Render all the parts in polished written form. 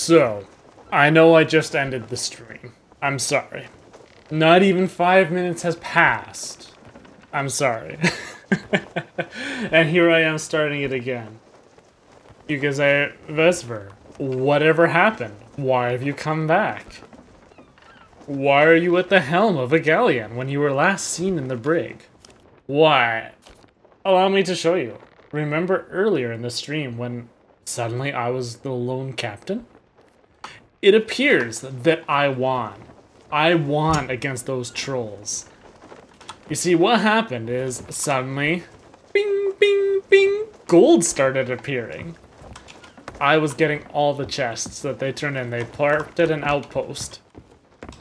So, I know I just ended the stream. I'm sorry. Not even 5 minutes has passed. I'm sorry. And here I am starting it again. You can say, Vesper, whatever happened? Why have you come back? Why are you at the helm of a galleon when you were last seen in the brig? Why? Allow me to show you. Remember earlier in the stream when suddenly I was the lone captain? It appears that I won. I won against those trolls. You see, what happened is suddenly, bing, bing, bing, gold started appearing. I was getting all the chests that they turned in. They parked at an outpost.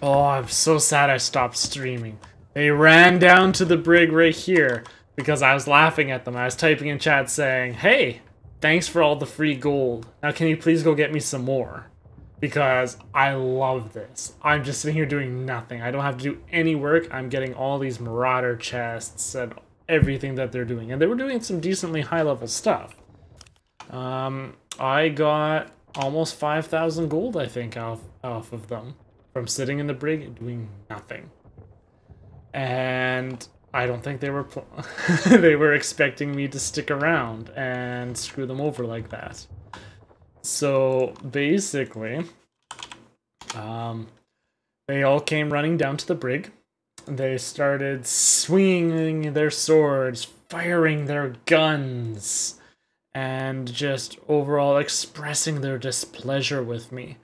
Oh, I'm so sad I stopped streaming. They ran down to the brig right here because I was laughing at them. I was typing in chat saying, hey, thanks for all the free gold. Now can you please go get me some more? Because I love this. I'm just sitting here doing nothing. I don't have to do any work. I'm getting all these Marauder chests and everything that they're doing. And they were doing some decently high-level stuff. I got almost 5,000 gold, I think, off of them. From sitting in the brig and doing nothing. And I don't think they were they were expecting me to stick around and screw them over like that. So basically, they all came running down to the brig. They started swinging their swords, firing their guns, and just overall expressing their displeasure with me.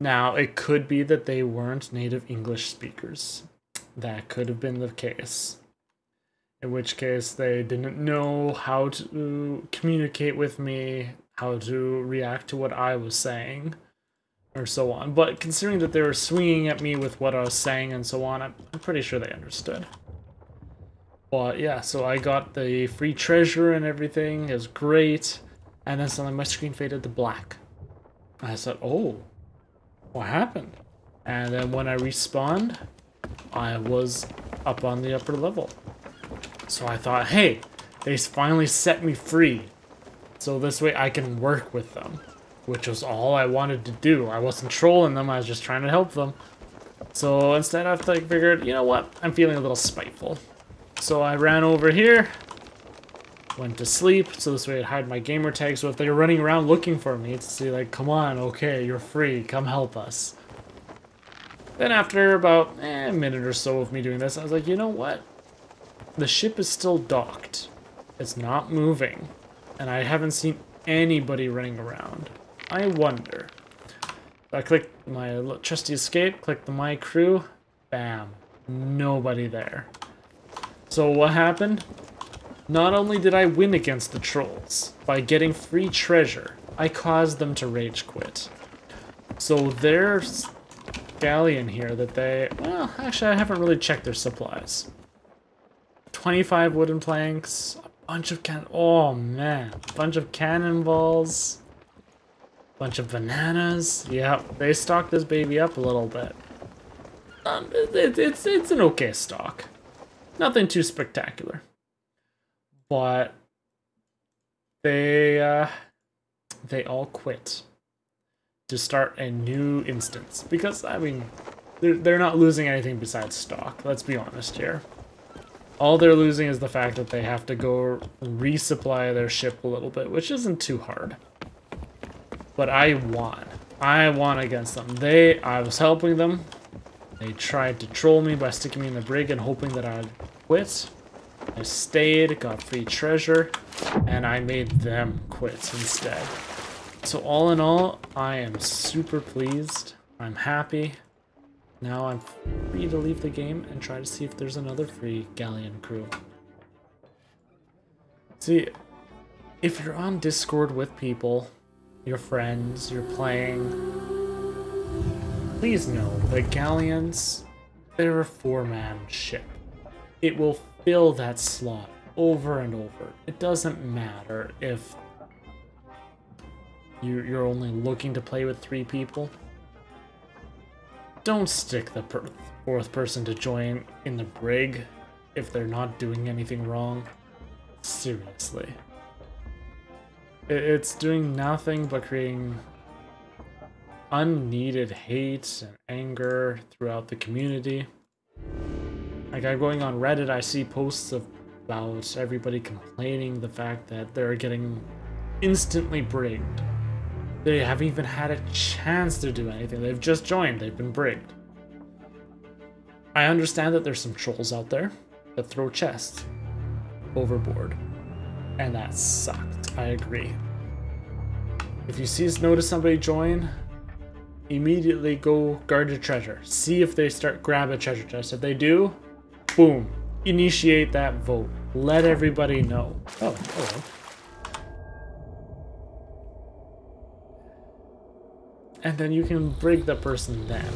Now, it could be that they weren't native English speakers. That could have been the case. In which case, they didn't know how to communicate with me, how to react to what I was saying, or so on. But considering that they were swinging at me with what I was saying and so on, I'm pretty sure they understood. But yeah, so I got the free treasure and everything. It was great. And then suddenly my screen faded to black. I said, oh. What happened? And then when I respawned, I was up on the upper level. So I thought, hey, they finally set me free. So this way I can work with them. Which was all I wanted to do. I wasn't trolling them, I was just trying to help them. So instead I figured, you know what? I'm feeling a little spiteful. So I ran over here. Went to sleep, so this way I'd hide my gamer tag, so if they're running around looking for me, to say like, come on, okay, you're free, come help us. Then after about a minute or so of me doing this, I was like, you know what? The ship is still docked. It's not moving. And I haven't seen anybody running around. I wonder. I clicked my trusty escape, clicked the my crew, bam, nobody there. So what happened? Not only did I win against the trolls by getting free treasure, I caused them to rage quit. So there's galleon here that they... Well, actually I haven't really checked their supplies. 25 wooden planks, a bunch of oh man, a bunch of cannonballs, a bunch of bananas. Yeah, they stocked this baby up a little bit. It's an okay stock. Nothing too spectacular. But they all quit to start a new instance because I mean they're not losing anything besides stock. Let's be honest here. All they're losing is the fact that they have to go resupply their ship a little bit, which isn't too hard. But I won. I won against them. I was helping them. They tried to troll me by sticking me in the brig and hoping that I'd quit. I stayed, got free treasure, and I made them quit instead. So all in all, I am super pleased. I'm happy. Now I'm free to leave the game and try to see if there's another free galleon crew. See, if you're on Discord with people, your friends, you're playing, please know that galleons, they're a 4-man ship. It will fill that slot over and over. It doesn't matter if you're only looking to play with 3 people. Don't stick the 4th person to join in the brig if they're not doing anything wrong. Seriously. It's doing nothing but creating unneeded hate and anger throughout the community. Like, I'm going on Reddit, I see posts about everybody complaining the fact that they're getting instantly brigged. They haven't even had a chance to do anything. They've just joined, they've been brigged. I understand that there's some trolls out there that throw chests overboard. And that sucked, I agree. If you notice somebody join, immediately go guard your treasure. See if they grab a treasure chest. If they do, boom, initiate that vote. Let everybody know. Oh, hello. And then you can brig the person then.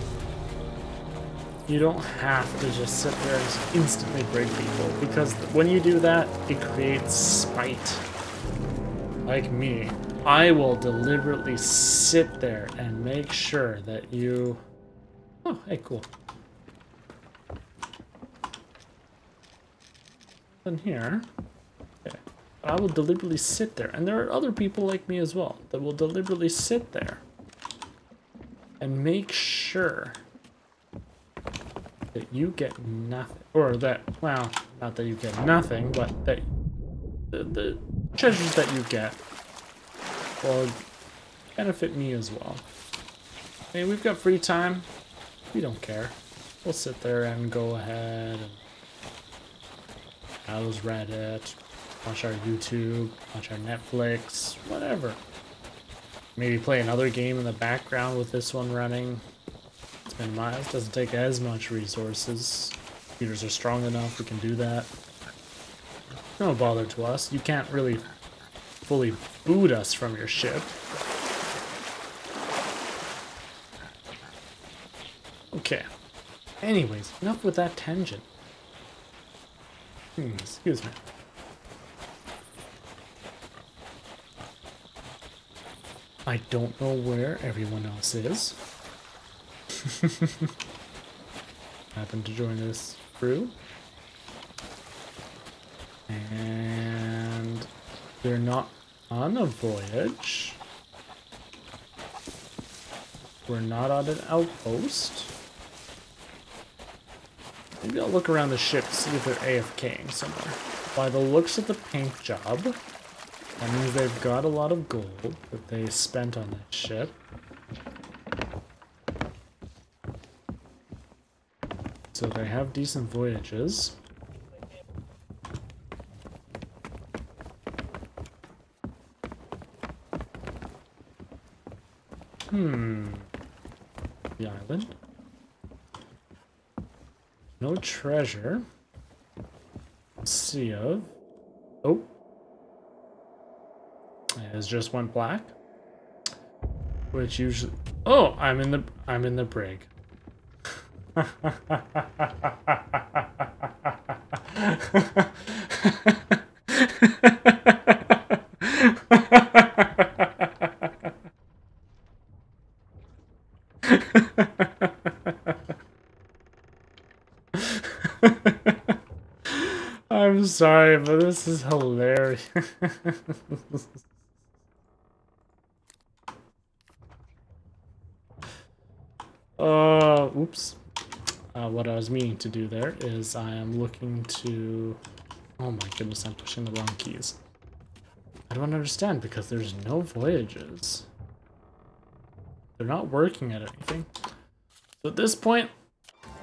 You don't have to just sit there and instantly brig people, because when you do that, it creates spite. Like me, I will deliberately sit there and make sure that you... Oh, hey, cool. In here, okay. I will deliberately sit there, and there are other people like me as well that will deliberately sit there and make sure that you get nothing, or that, well, not that you get nothing, but that the treasures that you get will benefit me as well. Hey, we've got free time. We don't care. We'll sit there and go ahead and browse Reddit, watch our YouTube, watch our Netflix, whatever. Maybe play another game in the background with this one running. It's minimized, doesn't take as much resources. Computers are strong enough, we can do that. No bother to us. You can't really fully boot us from your ship. Okay. Anyways, enough with that tangent. Excuse me. I don't know where everyone else is. Happened to join this crew. And they're not on a voyage. We're not on an outpost. Maybe I'll look around the ship to see if they're AFKing somewhere. By the looks of the paint job, that means they've got a lot of gold that they spent on that ship. So they have decent voyages. The island. No treasure. Sea of. Oh. It has just went black. Which usually. Oh, I'm in the brig. I'm sorry, but this is hilarious. Oops. What I was meaning to do there is I am looking to... Oh my goodness, I'm pushing the wrong keys. I don't understand because there's no voyages. They're not working at anything. So at this point,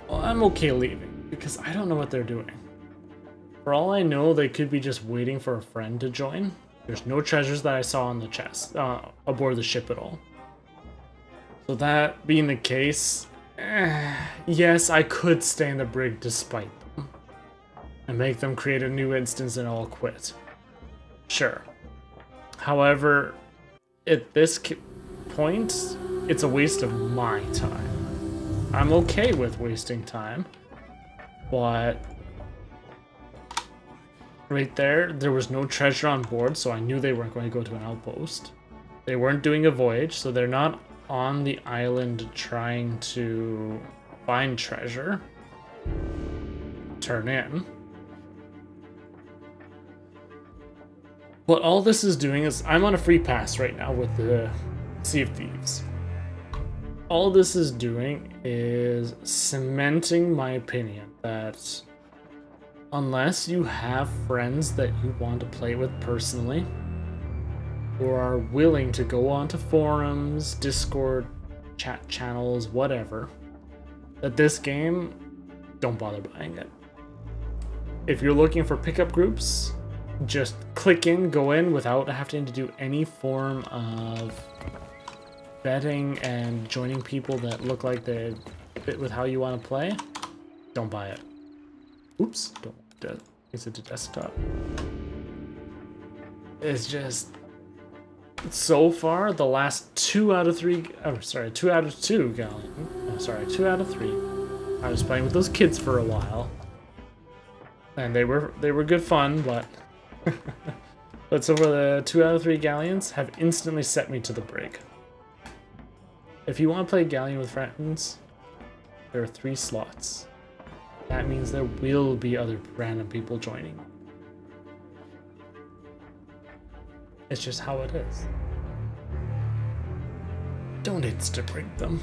well, I'm okay leaving because I don't know what they're doing. For all I know, they could be just waiting for a friend to join. There's no treasures that I saw on the chest, aboard the ship at all. So that being the case, yes, I could stay in the brig despite them. And make them create a new instance and I'll quit. Sure. However, at this point, it's a waste of my time. I'm okay with wasting time, but right there was no treasure on board, so I knew they weren't going to go to an outpost. They weren't doing a voyage, so they're not on the island trying to find treasure. Turn in. What all this is doing is, I'm on a free pass right now with the Sea of Thieves. all this is doing is cementing my opinion that unless you have friends that you want to play with personally, or are willing to go onto forums, Discord, chat channels, whatever, that this game, don't bother buying it. If you're looking for pickup groups, just click in, go in without having to do any form of vetting and joining people that look like they fit with how you want to play. Don't buy it. Oops, don't want to. Is it a desktop? It's just, so far, the last 2 out of 3, oh sorry, 2 out of 2 Galleon. Oh, sorry, 2 out of 3. I was playing with those kids for a while. And they were good fun, but but so far the 2 out of 3 Galleons have instantly set me to the brig. If you want to play Galleon with friends, there are 3 slots. That means there will be other random people joining. It's just how it is. Don't insta-brig them.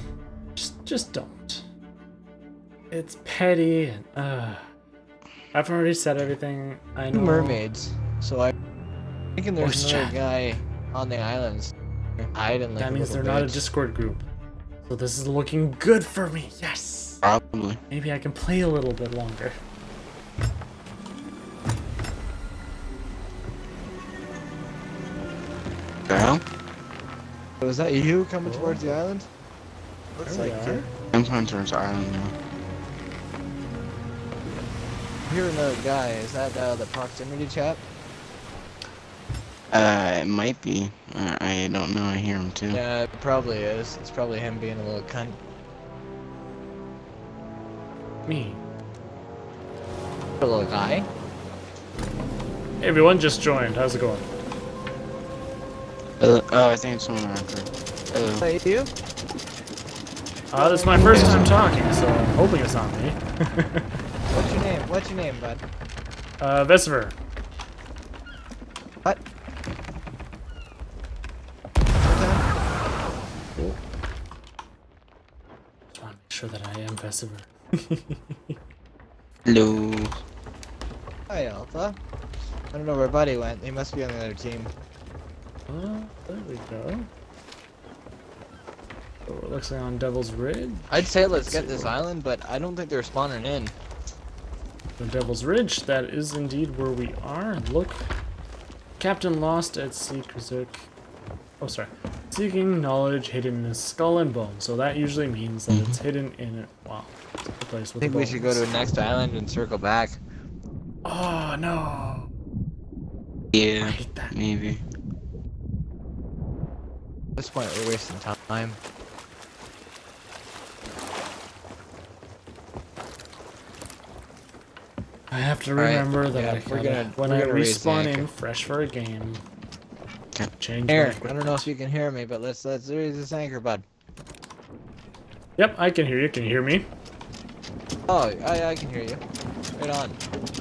Just don't. It's petty and I've already said everything I know. 2 mermaids. So I'm thinking there's another guy on the islands. That means they're not a Discord group. So this is looking good for me. Yes. Probably. Maybe I can play a little bit longer. Well, Was that you coming towards the island? Looks like it. I'm coming towards the island now. I hear another guy. Is that the proximity chap? It might be. I don't know. I hear him too. Yeah, it probably is. It's probably him being a little cunt. Me. A little guy? Hey everyone, just joined. How's it going? Oh, I think it's someone after. Is that you? This is my first time talking, so I'm hoping it's not me. What's your name? What's your name, bud? Vesiver. What? Cool. Just want to make sure that I am Vesiver. Hello. Hi, Alpha. I don't know where Buddy went. He must be on the other team. There we go. So it looks like on Devil's Ridge. I'd say let's get this island, but I don't think they're spawning in. The Devil's Ridge, that is indeed where we are. And look, Captain Lost at Sea Krizik. Oh, sorry. Seeking knowledge hidden in a skull and bone. So that usually means that it's hidden in it. Wow. The place with I think we should go to the next island and circle back. Oh no. Yeah, I hate that. maybe. At this point, we're wasting time. I have to remember that when I respawn in fresh for a game, change Aaron, I don't know if you can hear me, but let's raise this anchor, bud. Yep, I can hear you. Can you hear me? Oh, I can hear you. Right on.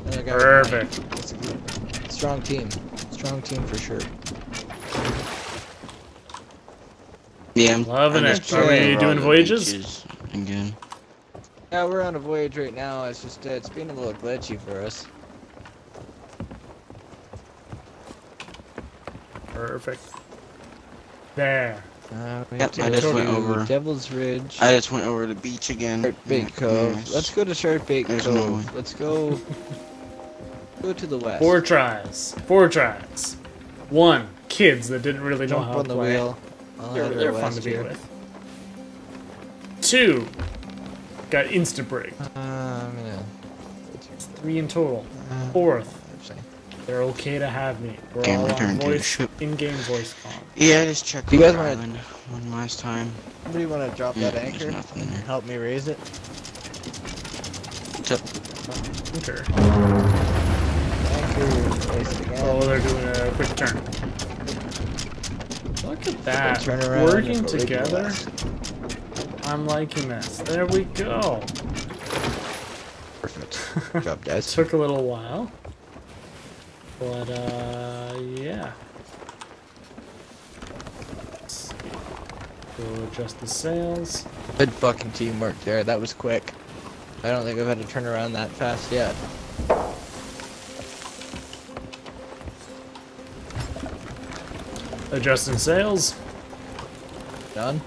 Another guy Perfect. It's a good, strong team. Strong team for sure. Yeah, I'm Loving I'm it. just Are we chilling doing around the voyages? beaches again. Yeah, we're on a voyage right now. It's just it's been a little glitchy for us. Perfect. There. Yep, I just went over. Devil's Ridge. I just went over the beach again. Sharkbait Cove. Nice. Let's go to Sharkbait There's Cove. no way. Let's go. Go to the west. 4 tries. 4 tries. 1. Kids that didn't really know Jump how to on the play. wheel. I'll head to the They're fun west to be here. with. 2. Got insta-break. I'm gonna. 3 in total. 4th. They're okay to have me. We're Game all return on to the voice, ship. in-game voice call. Yeah, I just checked You the guys wanna- island one last time. Somebody want to drop Yeah, that there's anchor nothing and there. help me raise it? So, Okay. Anchor raised again. Oh, they're doing a quick turn. Look at that. Turn around Working and go right to the together. west. I'm liking this. There we go. Perfect. Job, guys. Took a little while. But, yeah. Let's see. Go adjust the sails. Good fucking teamwork there. That was quick. I don't think I've had to turn around that fast yet. Adjusting sails. Done.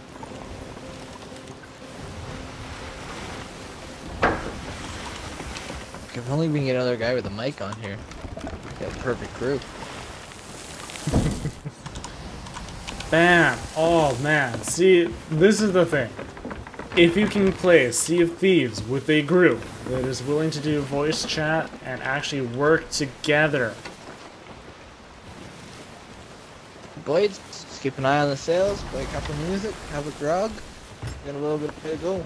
If only we can get another guy with a mic on here. Get a perfect group. Bam! Oh man, see, this is the thing. If you can play Sea of Thieves with a group that is willing to do voice chat and actually work together. Boys, just keep an eye on the sails, play a couple of music, have a grog, get a little bit to go.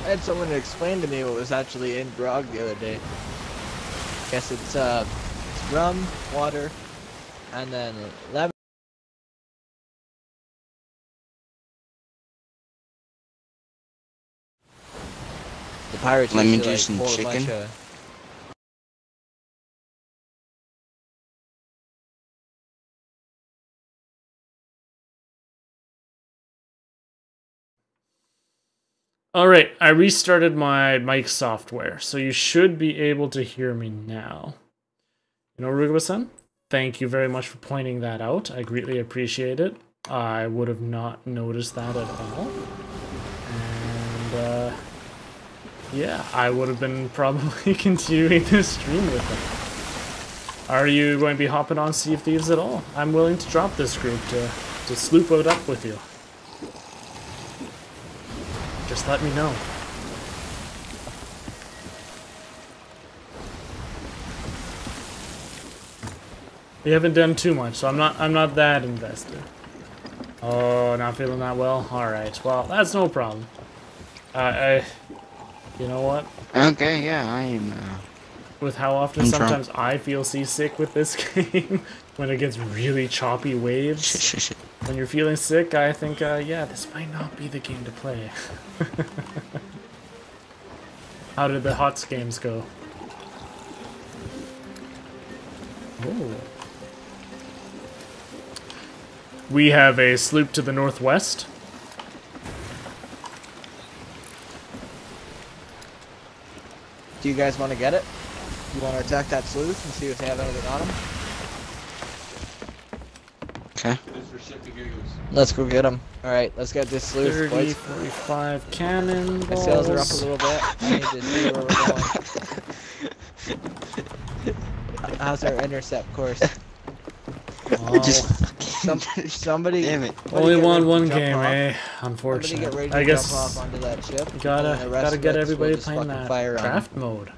I had someone explain to me what was actually in grog the other day. Guess it's rum, water, and then lemon. The pirates Lemon used to, juice and pour a chicken? bunch of- Alright, I restarted my mic software, so you should be able to hear me now. You know, Rugawa-san, thank you very much for pointing that out. I greatly appreciate it. I would have not noticed that at all. And, yeah, I would have been probably continuing this stream with them. Are you going to be hopping on Sea of Thieves at all? I'm willing to drop this group to sloop it up with you. Just let me know. We haven't done too much, so I'm not that invested. Oh, not feeling that well? Alright, well, that's no problem. You know what? Okay, yeah, I am. With how often sometimes I feel seasick with this game, when it gets really choppy waves. When you're feeling sick, I think, yeah, this might not be the game to play. How did the HOTS games go? Oh. We have a sloop to the northwest. Do you guys want to get it? You want to attack that sleuth and see if they have anything on them? Okay. Let's go get them. Alright, let's get this sleuth, 30, boys. 45 cannonballs. My sails are up a little bit. I need to see where we're going. How's our intercept course? Oh, Somebody. Damn it. only won one jump game, off. eh? Somebody get Unfortunate. ready to I guess jump off onto that ship. gotta get everybody playing that draft mode.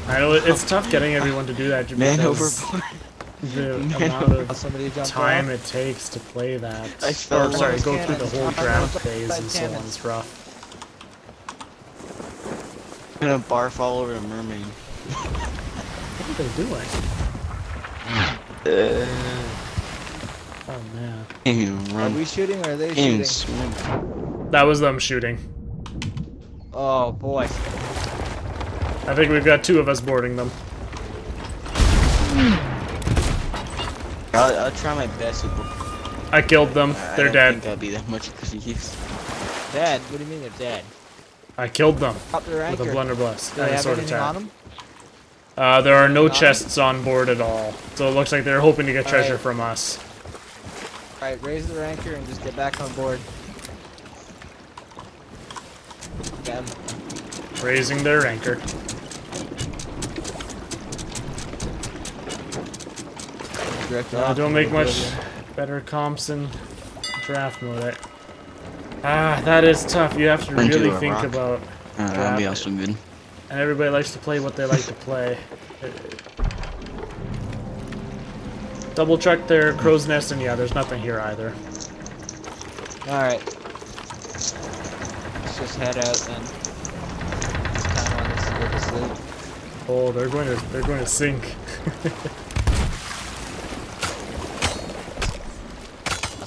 I know it's tough getting everyone to do that. Man because overboard. the amount of Somebody jump time off. it takes to play that, I fell or sorry, off. go through the whole Cannons. draft phase Side and so on cannons. is rough. I'm gonna barf all over a mermaid. What are they doing? Oh man, Can't even Are run. we shooting or are they Can't even shooting? swim. that was them shooting. Oh boy. I think we've got two of us boarding them. I'll try my best to. I killed them. They're I don't dead. think I'll be that much use. Dead? What do you mean they're dead? I killed them Up their with anchor. a blunderbuss Do and they a have sword anything attack. on them? There are no Anything on 'em? chests on board at all, so it looks like they're hoping to get treasure Alright. from us. Alright, raise their anchor and just get back on board. Them. Raising their anchor. Don't make much better comps in draft mode. That is tough. You have to Into really a think rock. about That'd be also good. and everybody likes to play what they like to play. Double check their crow's nest, and yeah, there's nothing here either. Alright. Let's just head out then. It's time on this to go to sleep. Oh, they're going to sink.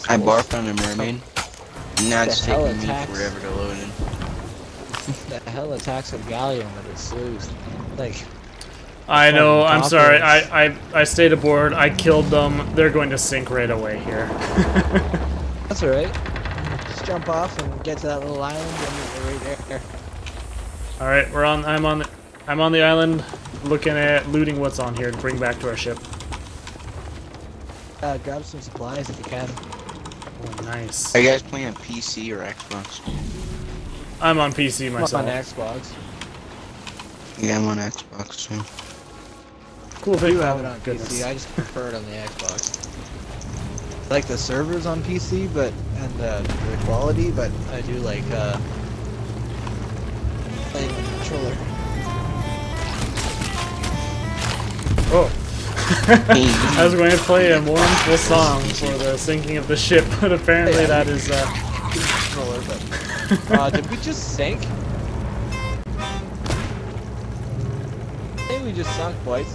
I barfed on a mermaid. Now it's The hell taking me attacks? forever to load in. The hell attacks a galleon with its slews? Like, I know, I'm sorry. Dolphins. I stayed aboard. I killed them. They're going to sink right away here. that's alright. Just jump off and get to that little island and you're right there. All right, I'm on the island, looking at looting what's on here to bring back to our ship. Grab some supplies if you can. Oh, nice. Are you guys playing on PC or Xbox? I'm on PC I'm myself. on Xbox. Yeah, I'm on Xbox too. Cool I thing. do have it Oh, on goodness. PC. I just prefer it on the Xbox. I like the servers on PC, and the quality, but I do like playing with the controller. Oh. I was going to play a mournful song for the sinking of the ship, but apparently that is Controller, but did we just sink? I think we just sunk, boys.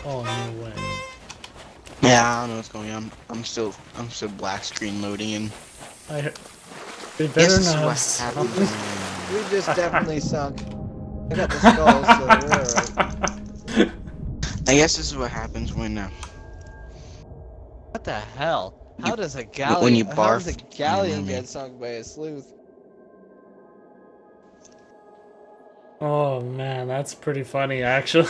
Oh, no way. Yeah, I don't know what's going on. I'm still black screen loading and. They better Yes, this is not. what Stop. happens. We just definitely sunk. I got the skulls, so we're alright. I guess this is what happens when What the hell? How does a galleon? when you How does a barf galleon on get me. sunk by a sleuth? Oh man, that's pretty funny actually.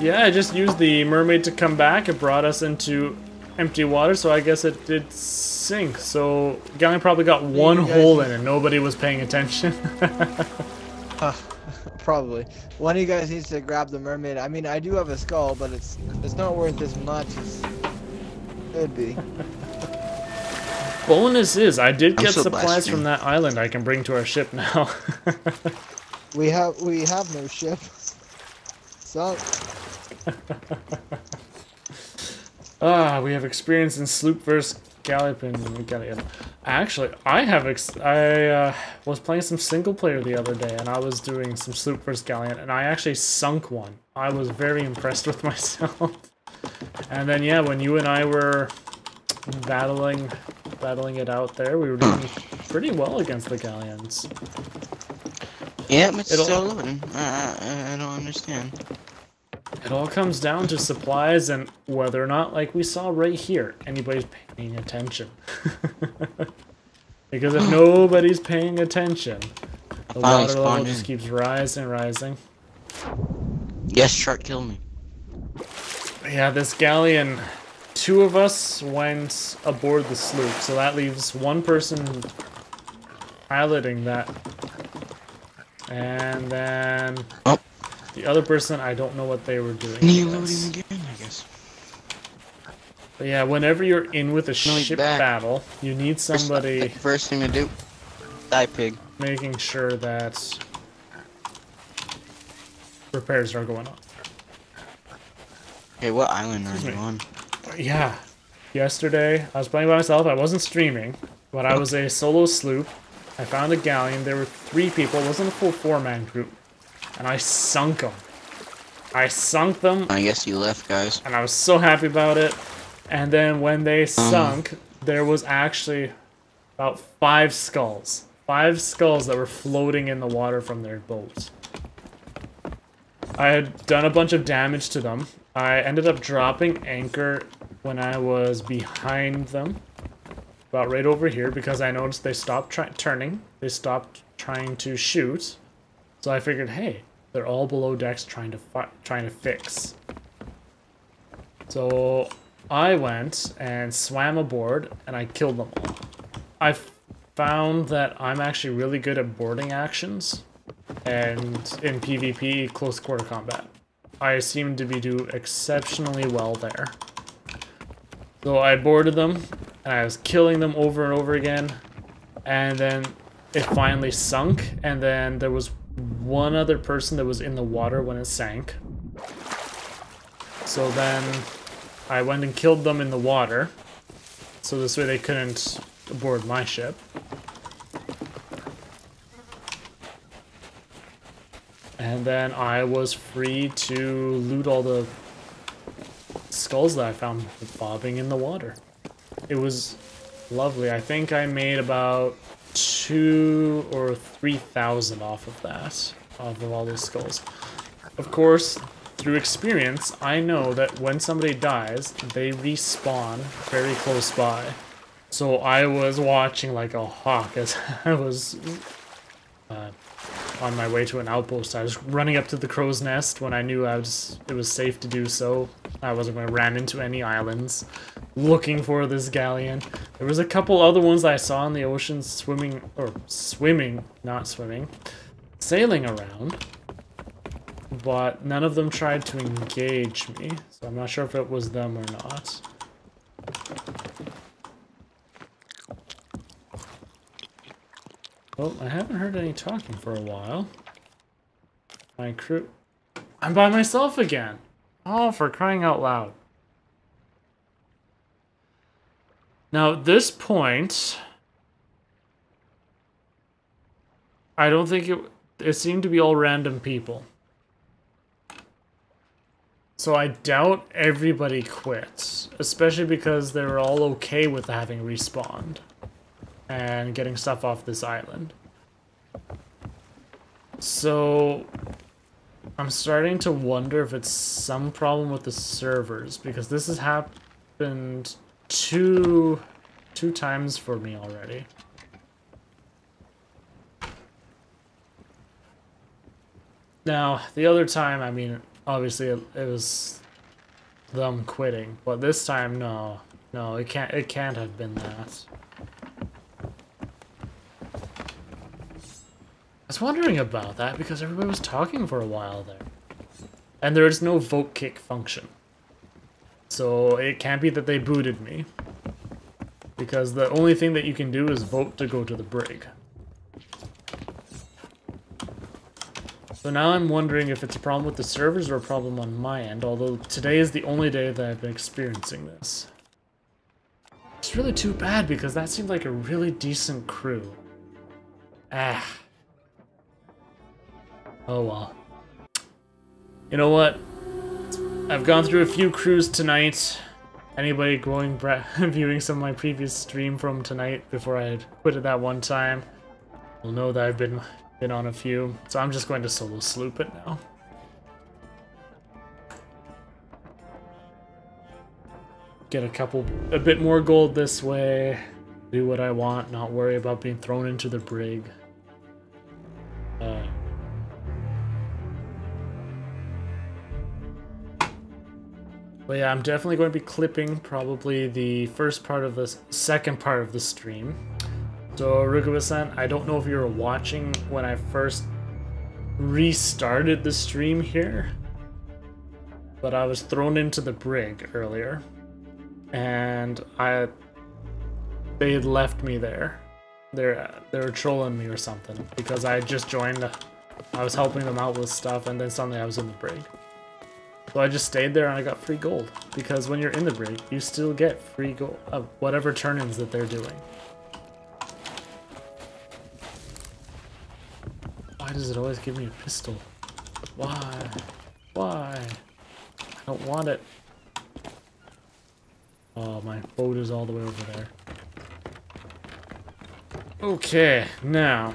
Yeah, I just used the mermaid to come back. It brought us into empty water, so I guess it did sink. So Galleon probably got one hole in it. Nobody was paying attention. Probably. One of you guys needs to grab the mermaid. I mean, I do have a skull, but it's not worth as much as it could be. Bonus is, I did get so supplies blasphemous. from that island I can bring to our ship now. We have no ship. Sunk. We have experience in sloop versus galleon. Actually, I was playing some single player the other day, and I was doing some sloop versus galleon, and I actually sunk one. I was very impressed with myself. And then yeah, when you and I were battling it out there, we were doing pretty well against the galleons. Yeah, but it's still loading. I don't understand. It all comes down to supplies and whether or not, like we saw right here, anybody's paying attention. Because if nobody's paying attention, the water level just keeps rising and rising. Yes, shark killed me. Yeah, this galleon, 2 of us went aboard the sloop, so that leaves 1 person piloting that. And then the other person, I don't know what they were doing. Need loading again, I guess. But yeah, whenever you're in with a ship battle, you need somebody First thing to do, die pig. making sure that repairs are going on. Okay, what island are you on? Yeah, yesterday I was playing by myself. I wasn't streaming, but I was a solo sloop. I found a galleon. There were 3 people. It wasn't a full 4-man group, and I sunk them. I sunk them. I guess you left, guys. And I was so happy about it. And then when they sunk, there was actually about 5 skulls. 5 skulls that were floating in the water from their boats. I had done a bunch of damage to them. I ended up dropping anchor when I was behind them. About right over here, because I noticed they stopped turning. They stopped trying to shoot. So I figured, hey, they're all below decks trying to fix. So I went and swam aboard, and I killed them all. I found that I'm actually really good at boarding actions, and in PvP, close quarter combat. I seem to do exceptionally well there. So I boarded them, and I was killing them over and over again, and then it finally sunk, and then there was one other person that was in the water when it sank. So then I went and killed them in the water, so this way they couldn't board my ship. And then I was free to loot all the skulls that I found bobbing in the water. It was lovely. I think I made about 2,000 or 3,000 off of that, off of all those skulls. Of course, through experience, I know that when somebody dies, they respawn very close by. So I was watching like a hawk as I was on my way to an outpost. I was running up to the crow's nest when I knew it was safe to do so. I wasn't going to ram into any islands looking for this galleon. There was a couple other ones that I saw in the ocean sailing around, but none of them tried to engage me, so I'm not sure if it was them or not. Well, I haven't heard any talking for a while. My crew... I'm by myself again! Oh, for crying out loud. Now, at this point... I don't think it seemed to be all random people. So I doubt everybody quit. Especially because they were all okay with having respawned and getting stuff off this island. So I'm starting to wonder if it's some problem with the servers, because this has happened two times for me already. Now, the other time, I mean, obviously it was them quitting, but this time, no, it can't have been that. I was wondering about that because everybody was talking for a while there. And there is no vote kick function. So it can't be that they booted me. Because the only thing that you can do is vote to go to the brig. So now I'm wondering if it's a problem with the servers or a problem on my end, although today is the only day that I've been experiencing this. It's really too bad because that seemed like a really decent crew. Ah. Oh well. You know what? I've gone through a few crews tonight. Anybody viewing some of my previous stream from tonight before I had quitted that one time will know that I've been on a few. So I'm just going to solo sloop it now. Get a bit more gold this way. Do what I want, not worry about being thrown into the brig. But yeah, I'm definitely going to be clipping probably the second part of the stream. So Rukuba-san, I don't know if you were watching when I first restarted the stream here, but I was thrown into the brig earlier, and they had left me there. They were trolling me or something because I had just joined. I was helping them out with stuff, and then suddenly I was in the brig. So I just stayed there and I got free gold. Because when you're in the brig, you still get free gold of whatever turn-ins that they're doing. Why does it always give me a pistol? Why? Why? I don't want it. Oh, my boat is all the way over there. Okay, now.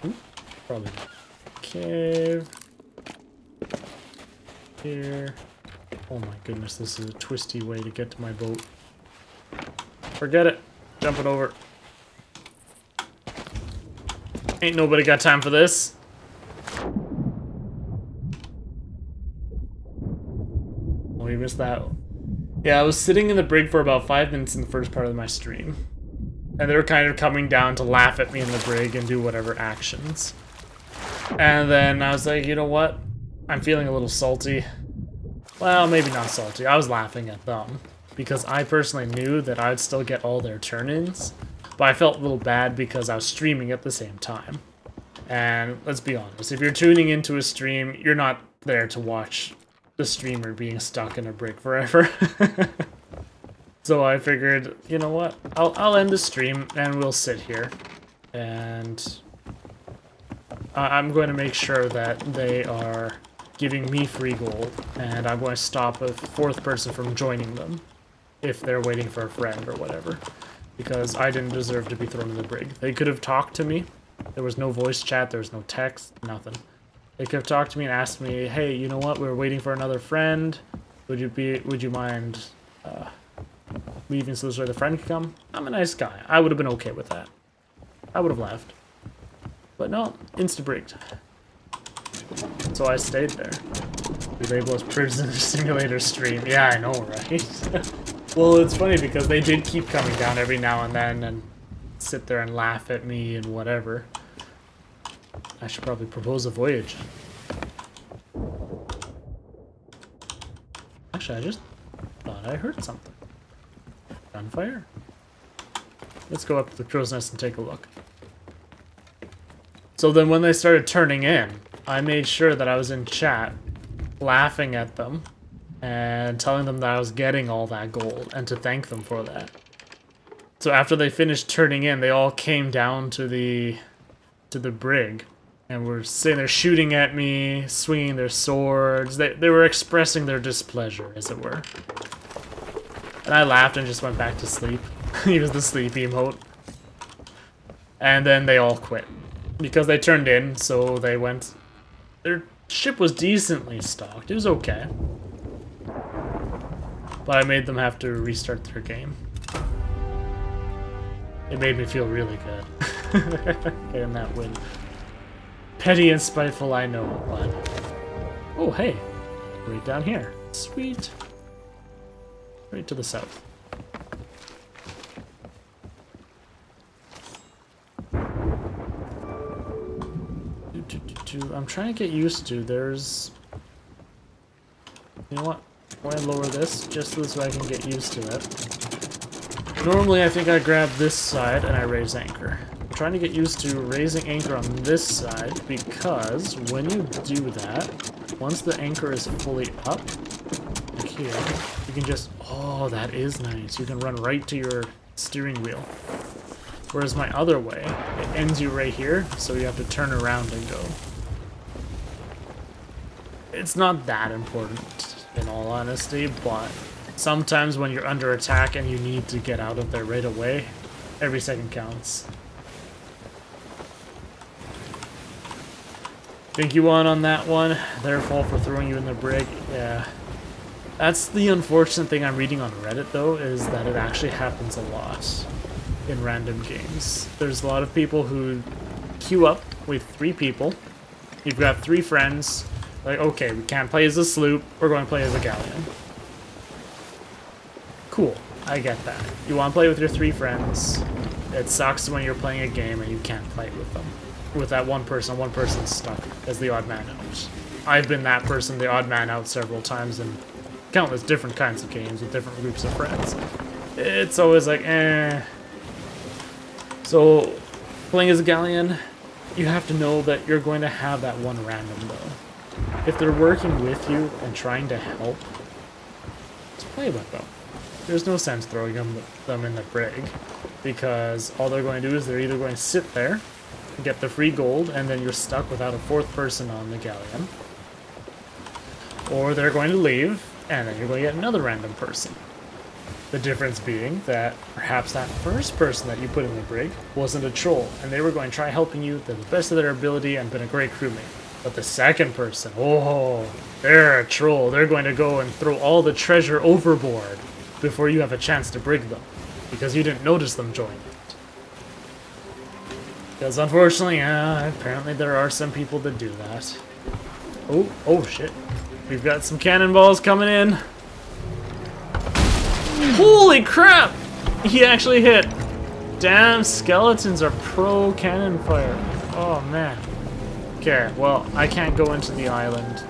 Ooh, probably not. Cave. Here. Oh my goodness, this is a twisty way to get to my boat. Forget it. Jump it over. Ain't nobody got time for this. Oh, you missed that. Yeah, I was sitting in the brig for about 5 minutes in the first part of my stream. And they were kind of coming down to laugh at me in the brig and do whatever actions. And then I was like, you know what? I'm feeling a little salty. Well, maybe not salty. I was laughing at them because I personally knew that I'd still get all their turn-ins, but I felt a little bad because I was streaming at the same time. And let's be honest, if you're tuning into a stream, you're not there to watch the streamer being stuck in a brick forever. So I figured, you know what, I'll end the stream and we'll sit here. And I'm going to make sure that they are giving me free gold, and I'm going to stop a fourth person from joining them if they're waiting for a friend or whatever, because I didn't deserve to be thrown in the brig. They could have talked to me. There was no voice chat, there was no text, nothing. They could have talked to me and asked me, hey, you know what, we're waiting for another friend. Would you mind leaving so this way the friend could come? I'm a nice guy. I would have been okay with that. I would have left. But no, insta-brigged. So I stayed there. We label as Prison Simulator stream. Yeah, I know, right? Well, it's funny because they did keep coming down every now and then and sit there and laugh at me and whatever. I should probably propose a voyage. Actually, I just thought I heard something. Gunfire? Let's go up to the crow's nest and take a look. So then when they started turning in, I made sure that I was in chat, laughing at them, and telling them that I was getting all that gold, and to thank them for that. So after they finished turning in, they all came down to the brig, and were sitting there shooting at me, swinging their swords. They were expressing their displeasure, as it were. And I laughed and just went back to sleep. Used the sleep emote. And then they all quit. Because they turned in, so they went... Their ship was decently stocked. It was okay. But I made them have to restart their game. It made me feel really good. Getting that win. Petty and spiteful, I know, but... Oh, hey. Right down here. Sweet. Right to the south. I'm trying to get used to, there's... You know what? Why lower this? Just so I can get used to it. Normally I think I grab this side and I raise anchor. I'm trying to get used to raising anchor on this side because when you do that, once the anchor is fully up, like here, you can just... Oh, that is nice. You can run right to your steering wheel. Whereas my other way, it ends you right here, so you have to turn around and go. It's not that important, in all honesty, but sometimes when you're under attack and you need to get out of there right away, every second counts. Think you won on that one? Their fault for throwing you in the brig? Yeah. That's the unfortunate thing I'm reading on Reddit, though, is that it actually happens a lot in random games. There's a lot of people who queue up with 3 people. You've got 3 friends. Like, okay, we can't play as a sloop, we're going to play as a galleon. Cool, I get that. You want to play with your 3 friends. It sucks when you're playing a game and you can't play with them. With that one person's stuck as the odd man out. I've been that person, the odd man out, several times in countless different kinds of games with different groups of friends. It's always like, eh. So, playing as a galleon, you have to know that you're going to have that one random, though. If they're working with you and trying to help, just play with them. There's no sense throwing them in the brig, because all they're going to do is they're either going to sit there, get the free gold, and then you're stuck without a 4th person on the galleon, or they're going to leave, and then you're going to get another random person. The difference being that perhaps that first person that you put in the brig wasn't a troll, and they were going to try helping you to the best of their ability and been a great crewmate. But the second person, oh, they're a troll. They're going to go and throw all the treasure overboard before you have a chance to brig them, because you didn't notice them join it. Because unfortunately, apparently there are some people that do that. Oh shit. We've got some cannonballs coming in. Holy crap! He actually hit. Damn, skeletons are pro cannon fire. Oh man. Okay, well, I can't go into the island.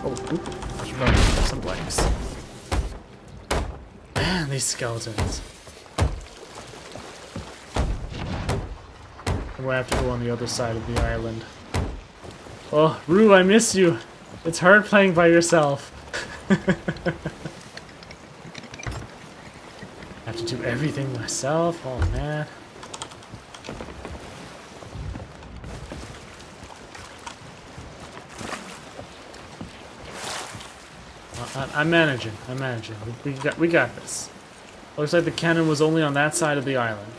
Oh, oop, Oh, some blanks. Man, these skeletons. We'll have to go on the other side of the island. Oh, Rue, I miss you. It's hard playing by yourself. I have to do everything myself. Oh, man. I'm managing. I'm managing. We got this. Looks like the cannon was only on that side of the island.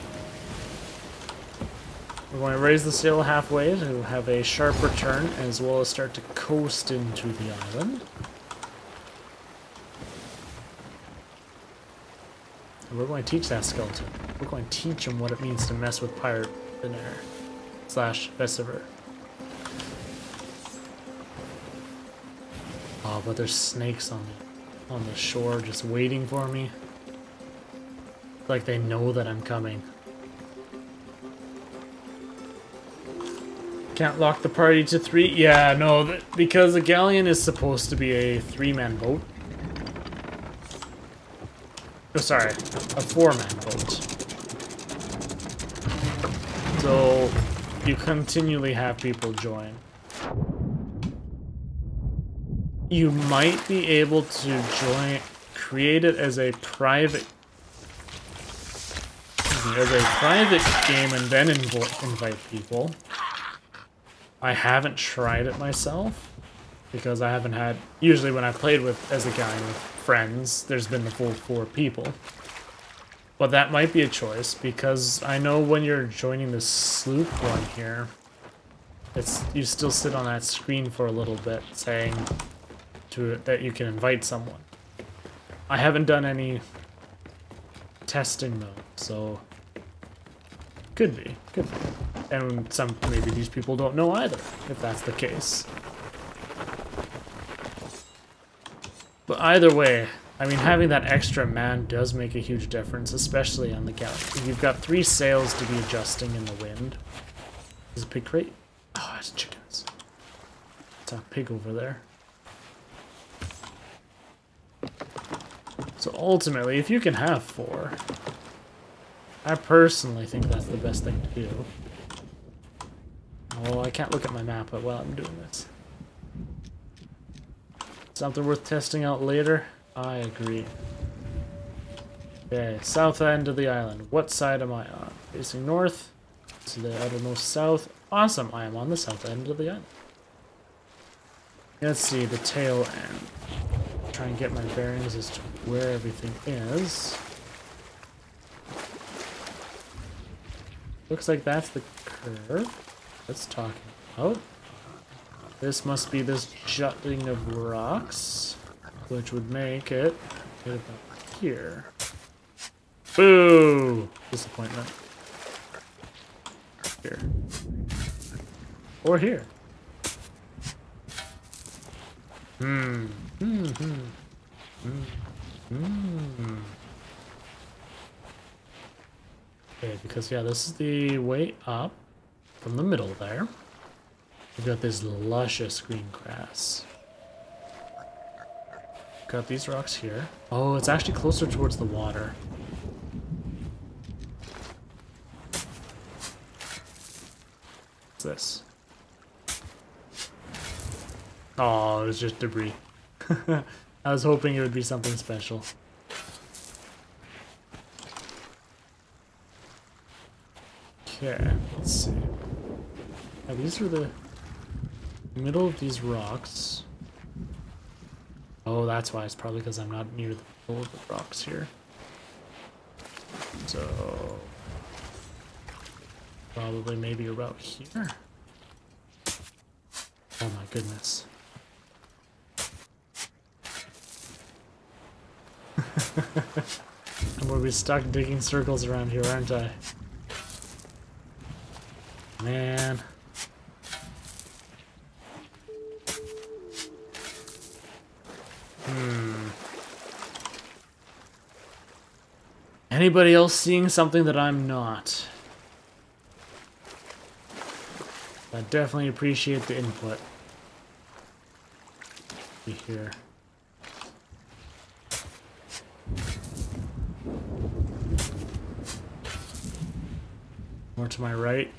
We're going to raise the sail halfway to have a sharper turn, as well as start to coast into the island. And we're going to teach that skeleton. We're going to teach him what it means to mess with pirate in air. / Vesiver. Oh, but there's snakes on the shore just waiting for me. Like they know that I'm coming. Can't lock the party to 3? Yeah, no, because the galleon is supposed to be a 3-man boat. Oh, sorry, a 4-man boat. So, you continually have people join. You might be able to create it as a private game and then invite people. I haven't tried it myself because I haven't had. Usually, when I played as a guy with friends, there's been the full 4 people. But that might be a choice because I know when you're joining the sloop one here, you still sit on that screen for a little bit saying that you can invite someone. I haven't done any testing though, so could be. And maybe these people don't know either, if that's the case. But either way, I mean, having that extra man does make a huge difference, especially on the galleon. You've got 3 sails to be adjusting in the wind. There's a pig crate. Oh, it's chickens. It's a pig over there. So ultimately, if you can have 4, I personally think that's the best thing to do. Oh, I can't look at my map while I'm doing this. Something worth testing out later? I agree. Okay, south end of the island. What side am I on? Facing north to the outermost south. Awesome, I am on the south end of the island. Let's see, the tail end. Try and get my bearings as to where everything is. Looks like that's the curve. Let's talk about. This must be this jutting of rocks, which would make it right about here. Boo! Disappointment. Here. Or here. Okay, because yeah, this is the way up from the middle there. We've got this luscious green grass. Got these rocks here. Oh, it's actually closer towards the water. What's this? Oh, it was just debris. I was hoping it would be something special. Okay, let's see. Yeah, these are the middle of these rocks. Oh, that's why. It's probably because I'm not near the middle of the rocks here. So, probably maybe about here. Oh my goodness. I'm gonna be stuck digging circles around here, aren't I? Man. Anybody else seeing something that I'm not? I definitely appreciate the input. Be here. More to my right.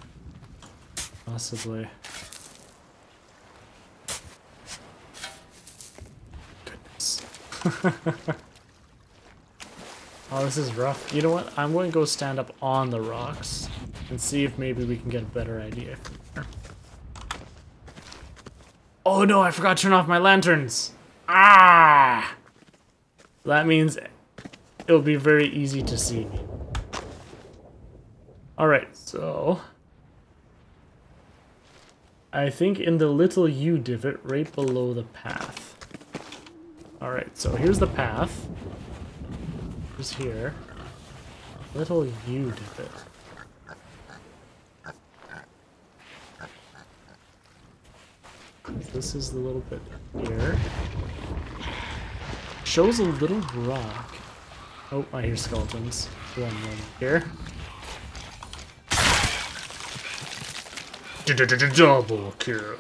Possibly. Goodness. Oh, this is rough. You know what? I'm going to go stand up on the rocks and see if maybe we can get a better idea. Oh no, I forgot to turn off my lanterns! Ah! That means it'll be very easy to see me. Alright, so... I think in the little U divot right below the path. Alright, so here's the path. Here's here. Little U divot. This is the little bit here. Shows a little rock. Oh, I hear skeletons. One moment here. Double kill.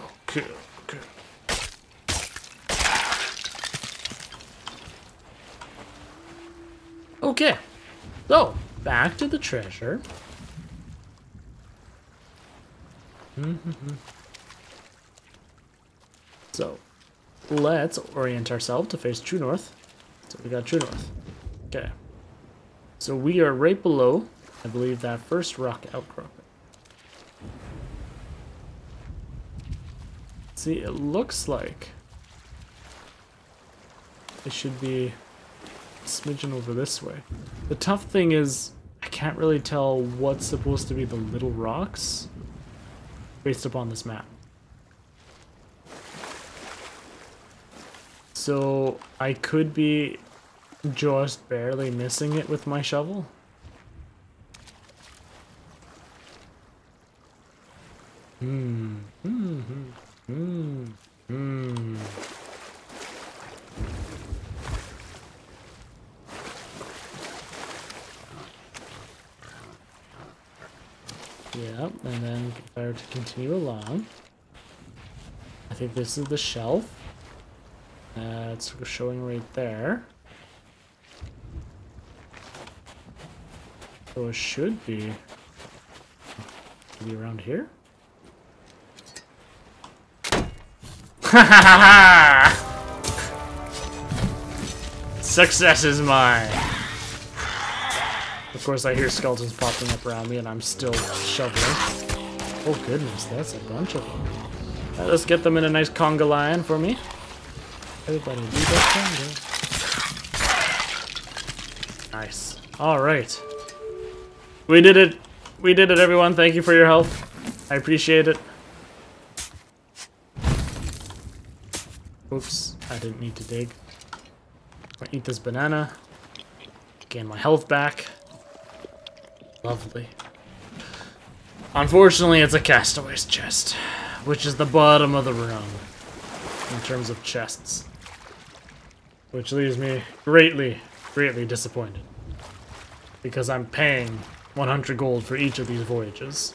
Okay, so back to the treasure. So let's orient ourselves to face true north. So we got true north. Okay, so we are right below, I believe, that first rock outcropping. See, it looks like it should be a smidgen over this way. The tough thing is, I can't really tell what's supposed to be the little rocks based upon this map. So I could be just barely missing it with my shovel. Yeah, and then if I were to continue along, I think this is the shelf. It's showing right there. So it should be around here. Success is mine. Of course, I hear skeletons popping up around me, and I'm still shoveling. Oh goodness, that's a bunch of them. Right, let's get them in a nice conga line for me. Everybody do that conga. Nice. All right. We did it. We did it, everyone. Thank you for your help. I appreciate it. Oops, I didn't need to dig. I'll eat this banana. Gain my health back. Lovely. Unfortunately, it's a castaway's chest, which is the bottom of the rung in terms of chests. Which leaves me greatly, greatly disappointed. Because I'm paying 100 gold for each of these voyages.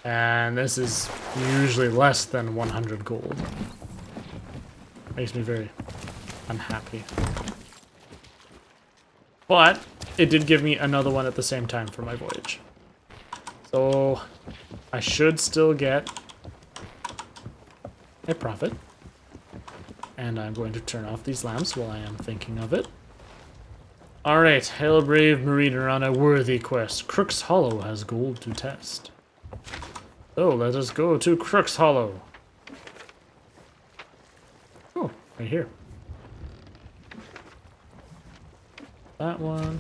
And this is usually less than 100 gold. Makes me very unhappy. But it did give me another one at the same time for my voyage. So I should still get a profit. And I'm going to turn off these lamps while I am thinking of it. Alright, hail brave mariner on a worthy quest. Crook's Hollow has gold to test. So let us go to Crook's Hollow. Oh, right here. That one.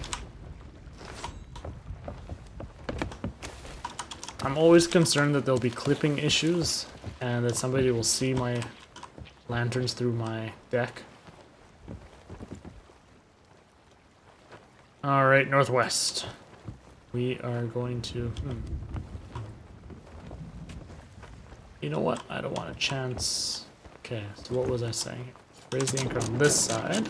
I'm always concerned that there'll be clipping issues and that somebody will see my lanterns through my deck. Alright, northwest. We are going to... You know what? I don't want a chance. Okay, so what was I saying? Raise the anchor on this side.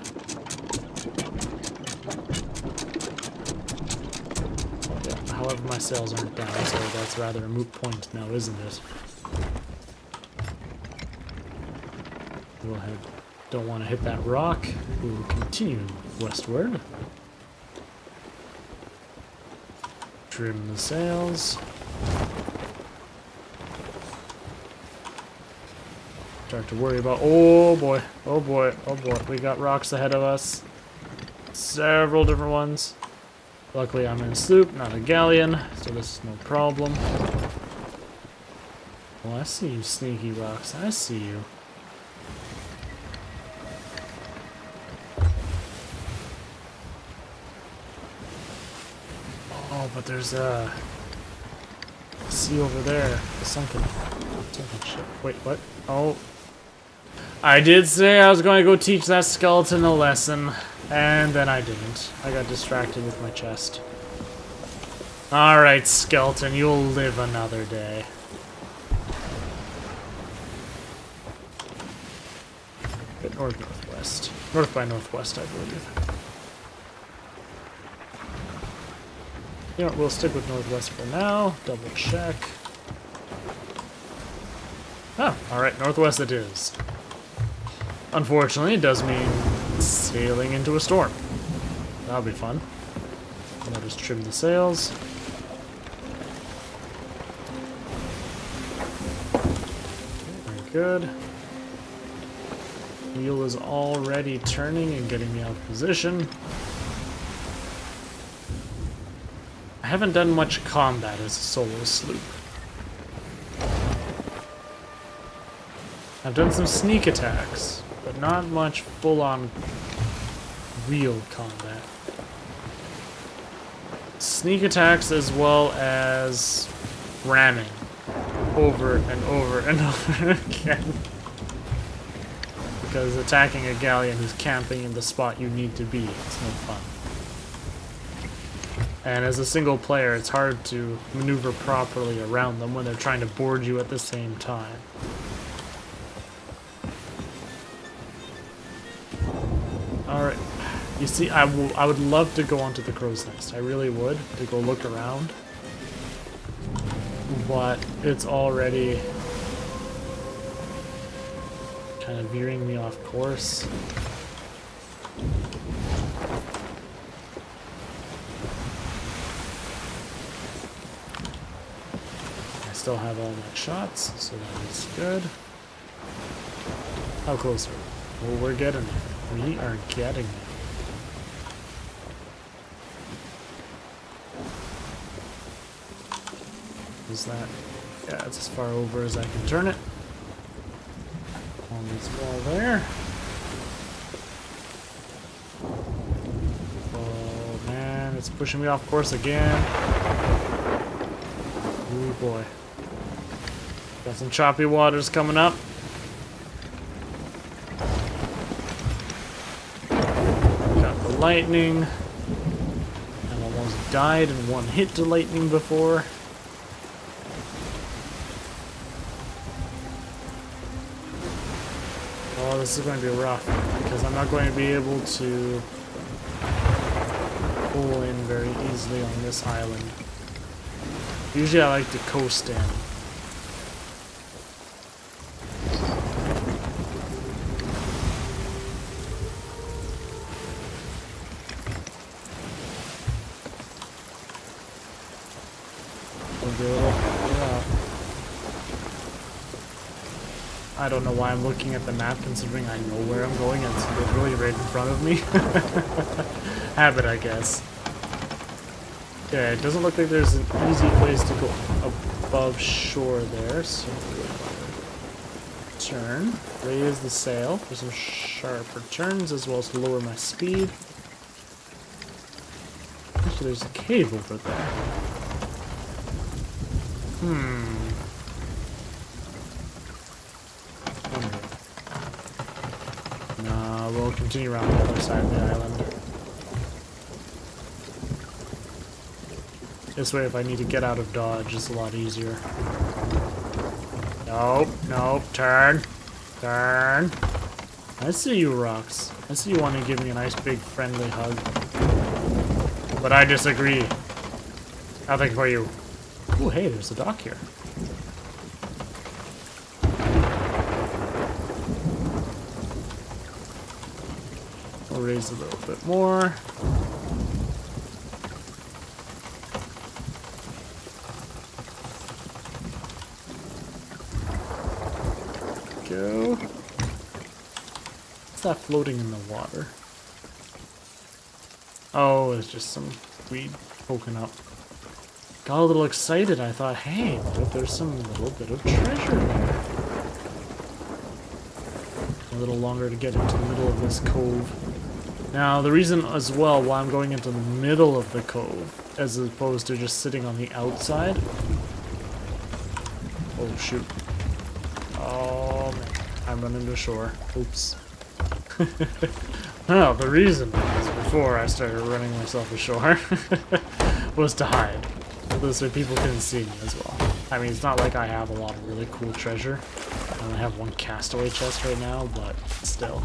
Yeah, however, my sails aren't down, so that's rather a moot point now, isn't it? Go ahead. Don't want to hit that rock. We will continue westward. Trim the sails. Start to worry about. Oh boy, oh boy, oh boy. We got rocks ahead of us. Several different ones. Luckily, I'm in a sloop, not a galleon, so this is no problem. Oh, I see you, sneaky rocks. I see you. Oh, but there's a sea over there. A sunken ship. Wait, what? Oh. I did say I was going to go teach that skeleton a lesson, and then I didn't. I got distracted with my chest. Alright, skeleton, you'll live another day. Northwest. North by northwest, I believe. You know what, we'll stick with northwest for now. Double check. Oh, alright, northwest it is. Unfortunately, it does mean sailing into a storm. That'll be fun. I'll just trim the sails. Very good. Wheel is already turning and getting me out of position. I haven't done much combat as a solo sloop. I've done some sneak attacks, but not much full-on real combat. Sneak attacks as well as ramming over and over and over again. Because attacking a galleon who's camping in the spot you need to be, it's no fun. And as a single player, it's hard to maneuver properly around them when they're trying to board you at the same time. Alright, you see, I would love to go onto the crow's nest. I really would, to go look around. But it's already kind of veering me off course. I still have all my shots, so that is good. How close are we? Well, we're getting there. We are getting there. Is that? Yeah, it's as far over as I can turn it. On this wall there. Oh man, it's pushing me off course again. Oh boy. Got some choppy waters coming up. Got the lightning. I almost died in one hit to lightning before. Oh, this is going to be rough because I'm not going to be able to pull in very easily on this island. Usually I like to coast in. We'll do a little rough. I don't know why I'm looking at the map considering I know where I'm going and it's literally right in front of me. Habit, I guess. Yeah, it doesn't look like there's an easy place to go above shore there, so turn, raise the sail for some sharper turns as well as to lower my speed. Actually, there's a cave over there. No, we'll continue around the other side of the island. This way, if I need to get out of dodge, it's a lot easier. Nope, nope, turn. Turn. I see you, rocks. I see you want to give me a nice big friendly hug. But I disagree. Nothing for you. Oh, hey, there's a dock here. We'll raise a little bit more. Go. that floating in the water? Oh, it's just some weed poking up. Got a little excited. I thought, hey, what if there's some little bit of treasure there? A little longer to get into the middle of this cove. Now, the reason as well why I'm going into the middle of the cove, as opposed to just sitting on the outside. Oh, shoot. Oh, man. I'm running to shore. Oops. Well, the reason is before I started running myself ashore was to hide. So this way people couldn't see me as well. I mean, it's not like I have a lot of really cool treasure. I only have one castaway chest right now, but still.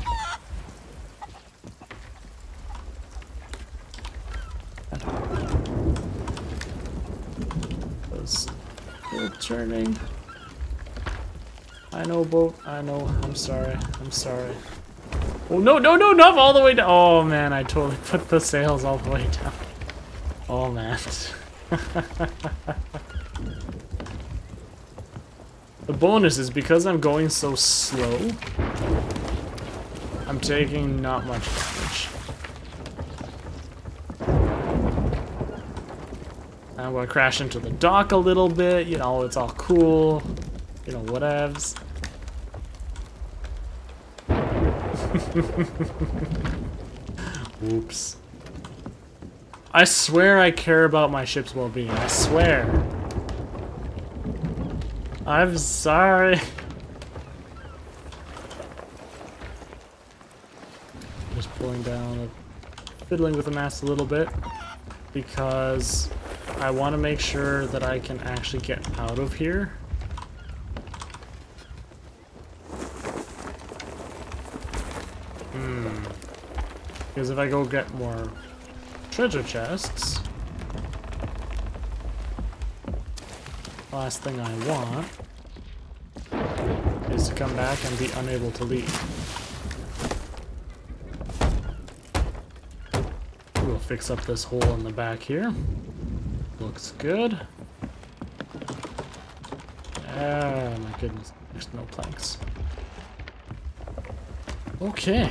Still turning. I know, boat. I know. I'm sorry. I'm sorry. Oh, no, no, no, not all the way down. Oh, man, I totally put the sails all the way down. Oh, man. The bonus is because I'm going so slow, I'm taking not much damage. I'm gonna crash into the dock a little bit, you know, it's all cool, you know, whatevs. Oops. I swear I care about my ship's well-being, I swear. I'm sorry. Just pulling down, fiddling with the mast a little bit, because I want to make sure that I can actually get out of here. Because if I go get more treasure chests, last thing I want is to come back and be unable to leave. We'll fix up this hole in the back here. Looks good. Ah, my goodness, there's no planks. Okay.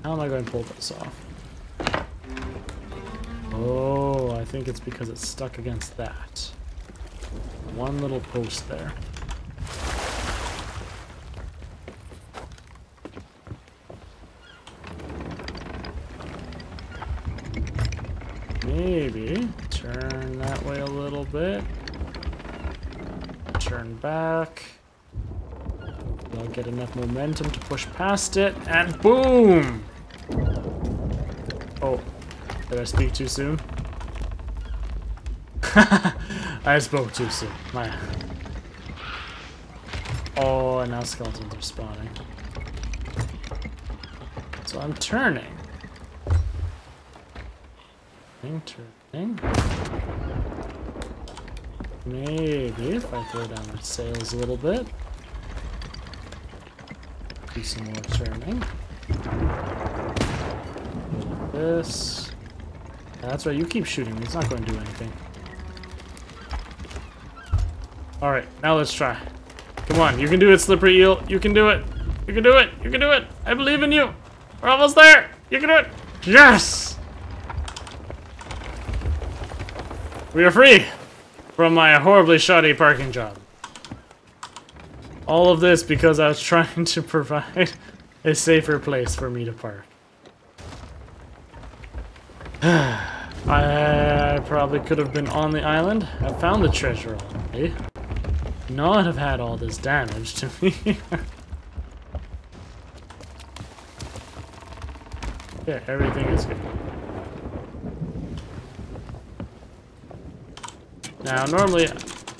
How am I going to pull this off? Oh, I think it's because it's stuck against that. One little post there. Maybe turn that way a little bit. Turn back. I'll get enough momentum to push past it, and boom! Oh, did I speak too soon? I spoke too soon. My. Oh, and now skeletons are spawning. So I'm turning. Turning. Maybe if I throw down the sails a little bit. Do some more turning. This. That's right, you keep shooting me. It's not going to do anything. Alright, now let's try. Come on, you can do it, Slippery Eel. You can do it. You can do it. You can do it. I believe in you. We're almost there. You can do it. Yes! We are free from my horribly shoddy parking job. All of this because I was trying to provide a safer place for me to park. I probably could have been on the island. I found the treasure already. Not have had all this damage to me. Yeah, everything is good. Now, normally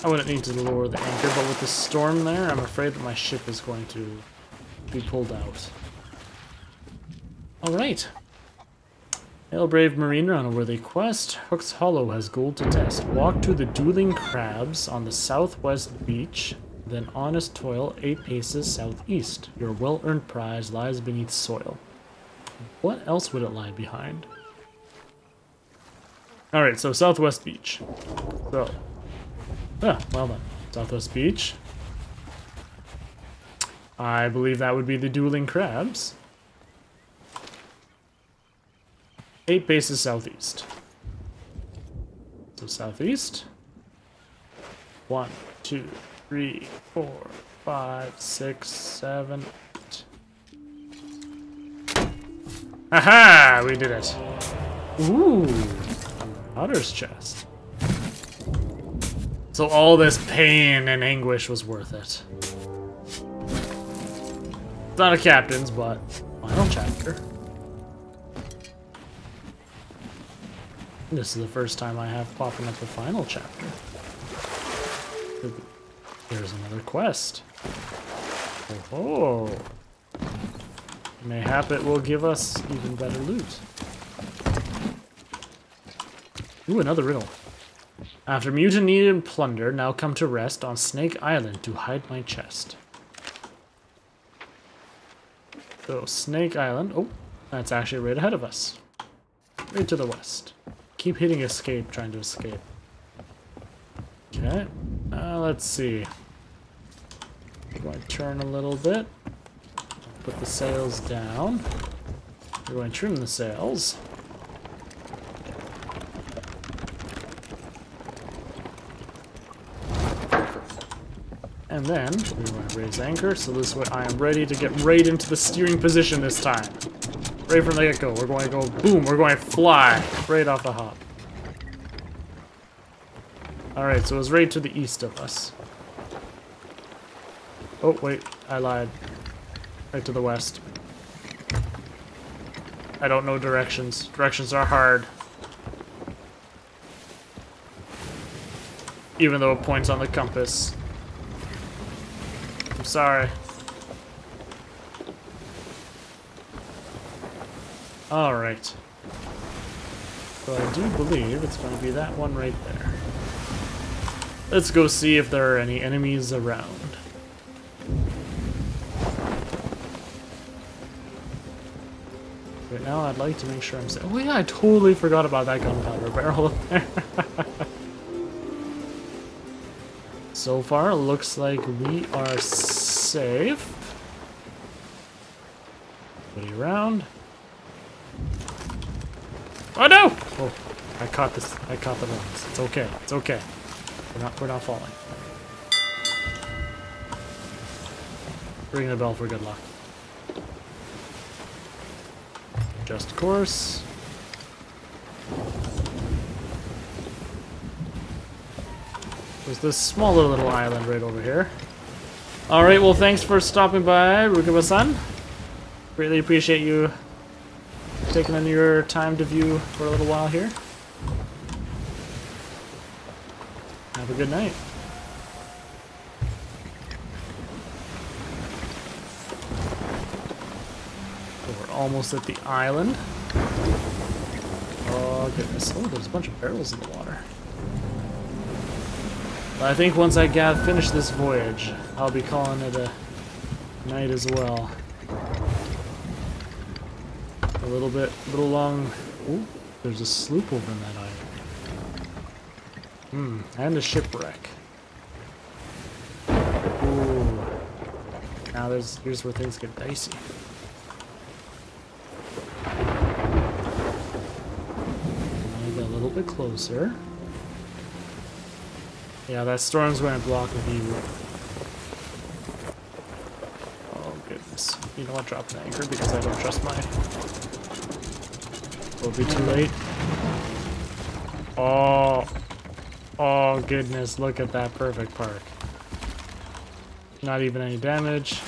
I wouldn't need to lower the anchor, but with the storm there, I'm afraid that my ship is going to be pulled out. Alright. Hail, brave mariner, on a worthy quest. Hook's Hollow has gold to test. Walk to the dueling crabs on the southwest beach, then honest toil 8 paces southeast. Your well-earned prize lies beneath soil. What else would it lie behind? Alright, so southwest beach. So, well done. Southwest beach. I believe that would be the dueling crabs. 8 bases southeast. So southeast. 1, 2, 3, 4, 5, 6, 7, 8. Aha! We did it. Ooh, Otter's chest. So all this pain and anguish was worth it. It's not a captain's, but final chapter. This is the first time I have popping up the final chapter. There's another quest. Oh, mayhap it will give us even better loot. Ooh, another riddle. After mutiny and plunder, now come to rest on Snake Island to hide my chest. So, Snake Island. Oh, that's actually right ahead of us. Right to the west. Keep hitting escape, trying to escape. Okay, let's see. We're going to turn a little bit. Put the sails down. We're going to trim the sails. And then we're going to raise anchor, so this way I am ready to get right into the steering position this time. Right from the get-go. We're going to go boom, we're going to fly right off the hop. Alright, so it's right to the east of us. Oh, wait, I lied. Right to the west. I don't know directions. Directions are hard. Even though it points on the compass. I'm sorry. Alright. So I do believe it's going to be that one right there. Let's go see if there are any enemies around. Right now I'd like to make sure I'm safe. Oh yeah, I totally forgot about that gunpowder barrel up there. So far, looks like we are safe. Nobody around. Oh no! Oh, I caught this. I caught the ones. It's okay. It's okay. We're not falling. Ring the bell for good luck. Just course. There's this smaller little island right over here. Alright, well thanks for stopping by, Rukaba-san. Greatly appreciate you taking on your time to view for a little while here. Have a good night. So we're almost at the island. Oh goodness. Oh, there's a bunch of barrels in the water. But I think once I finish this voyage, I'll be calling it a night as well. A little long. Ooh, there's a sloop over in that island. And a shipwreck. Ooh. Now here's where things get dicey. Maybe a little bit closer. Yeah, that storm's going to block the view. Oh goodness. You know what? Drop an anchor because I don't trust my... Will it be too late? Oh. Oh goodness, look at that perfect park. Not even any damage.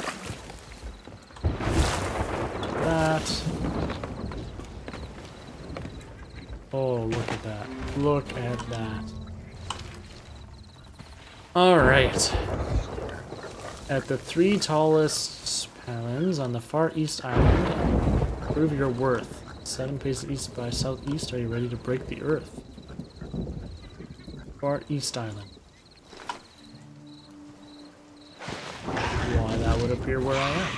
That. Oh, look at that. Look at that. Alright. At the 3 tallest pylons on the far east island, prove your worth. 7 paces east by southeast, are you ready to break the earth? Far east island. Why that would appear where I am.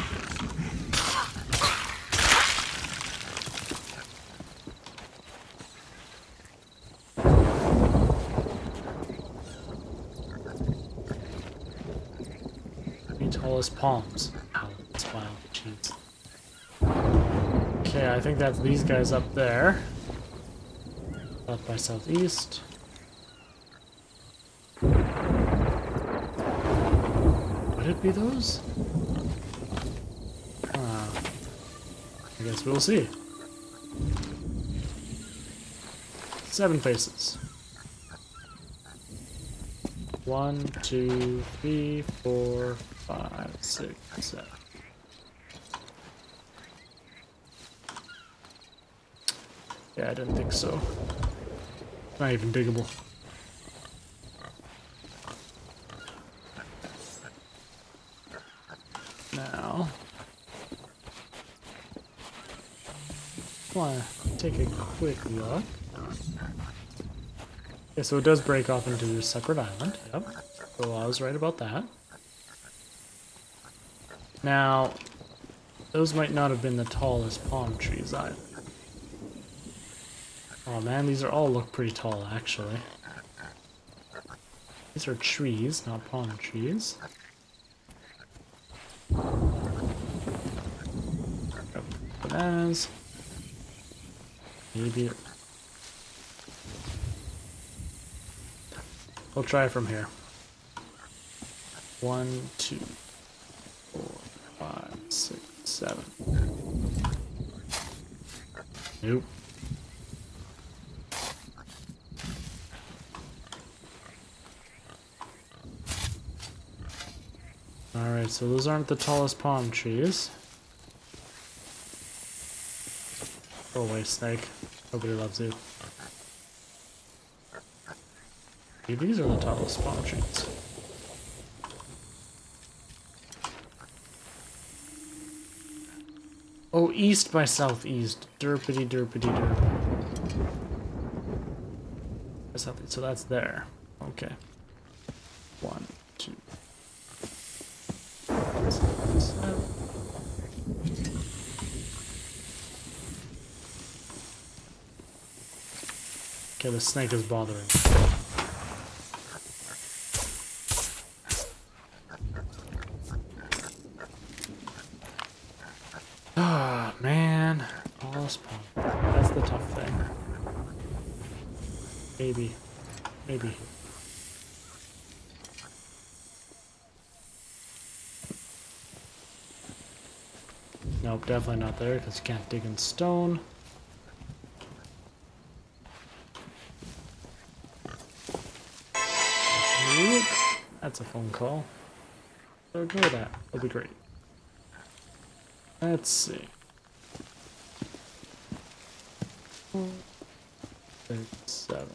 Tallest palms. How Yeah, I think that's these guys up there. South by southeast. Would it be those? I guess we'll see. 7 faces. 1, 2, 3, 4, 5, 6, 7. Yeah, I didn't think so. Not even diggable. Now, want to take a quick look. Okay, so it does break off into a separate island. Yep. So I was right about that. Now, those might not have been the tallest palm trees either. Oh man, these are all look pretty tall actually. These are trees, not palm trees. Bananas. Maybe. We'll try from here. 1, 2, 4, 5, 6, 7. Nope. Alright, so those aren't the tallest palm trees. Go away, snake. Nobody loves you. Maybe these are the tallest palm trees. Oh, east by southeast. Derpity derpity derp. So that's there. Okay. 1, 2. 7. Okay, the snake is bothering me. Ah, man. Tallest palm. That's the tough thing. Maybe. Maybe. Nope, definitely not there because you can't dig in stone. Oop, that's a phone call. So ignore that. It'll be great. Let's see. 6, 7.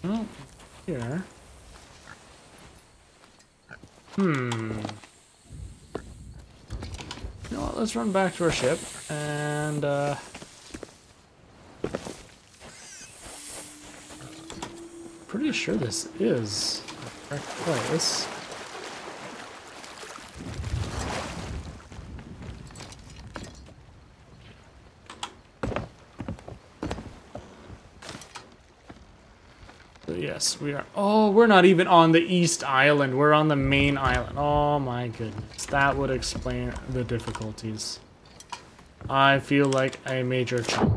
Oh, here. You know what, let's run back to our ship and pretty sure this is the correct place. So yes, we are. Oh, we're not even on the East Island. We're on the main island. Oh my goodness. That would explain the difficulties. I feel like a major chump.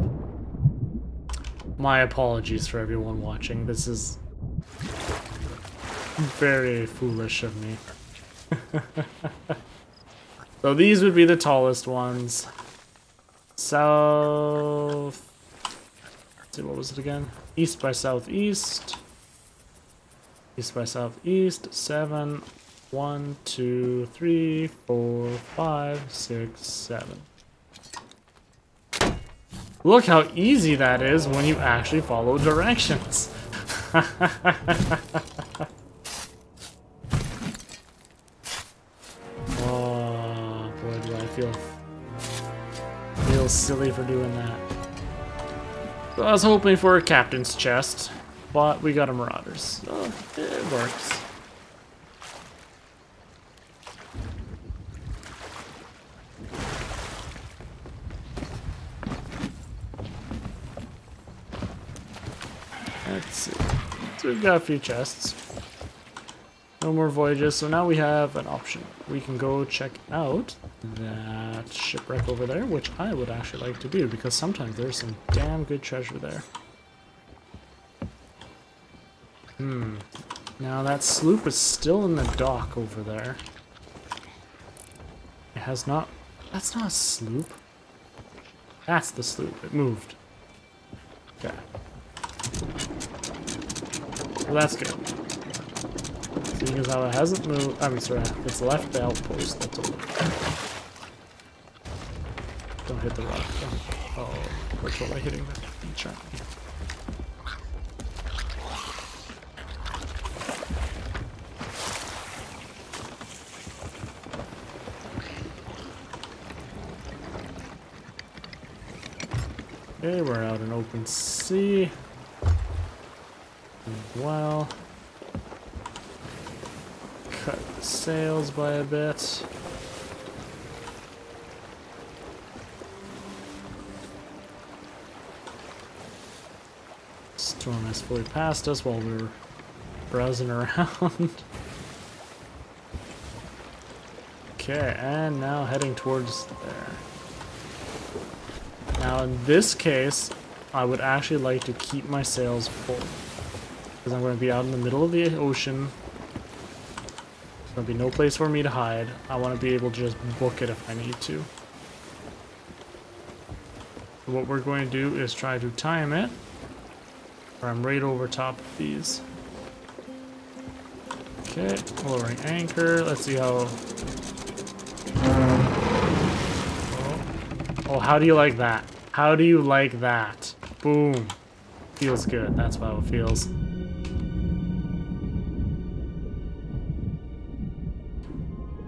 My apologies for everyone watching. This is very foolish of me. So these would be the tallest ones. South... Let's see, what was it again? East by southeast. East by southeast. 7. 1, 2, 3, 4, 5, 6, 7. Look how easy that is when you actually follow directions. Oh boy, do I feel silly for doing that. So I was hoping for a captain's chest, but we got a marauders. So it works. Let's see. So we've got a few chests. No more voyages, so now we have an option. We can go check out that shipwreck over there, which I would actually like to do, because sometimes there's some damn good treasure there. Now that sloop is still in the dock over there. It has not... That's not a sloop. That's the sloop. It moved. Okay. Well, that's good. Seeing as how it hasn't moved... I mean, sorry, it's left the outpost. That's all. Don't hit the rock. Oh, what's what am I hitting the beach at? Okay, we're out in open sea. Well, cut the sails by a bit. Storm has fully passed us while we were browsing around. Okay, and now heading towards there. Now in this case, I would actually like to keep my sails full. Because I'm going to be out in the middle of the ocean. There's going to be no place for me to hide. I want to be able to just book it if I need to. So what we're going to do is try to time it. Where I'm right over top of these. Okay, lowering anchor. Let's see how... Oh, how do you like that? How do you like that? Boom. Feels good. That's how it feels.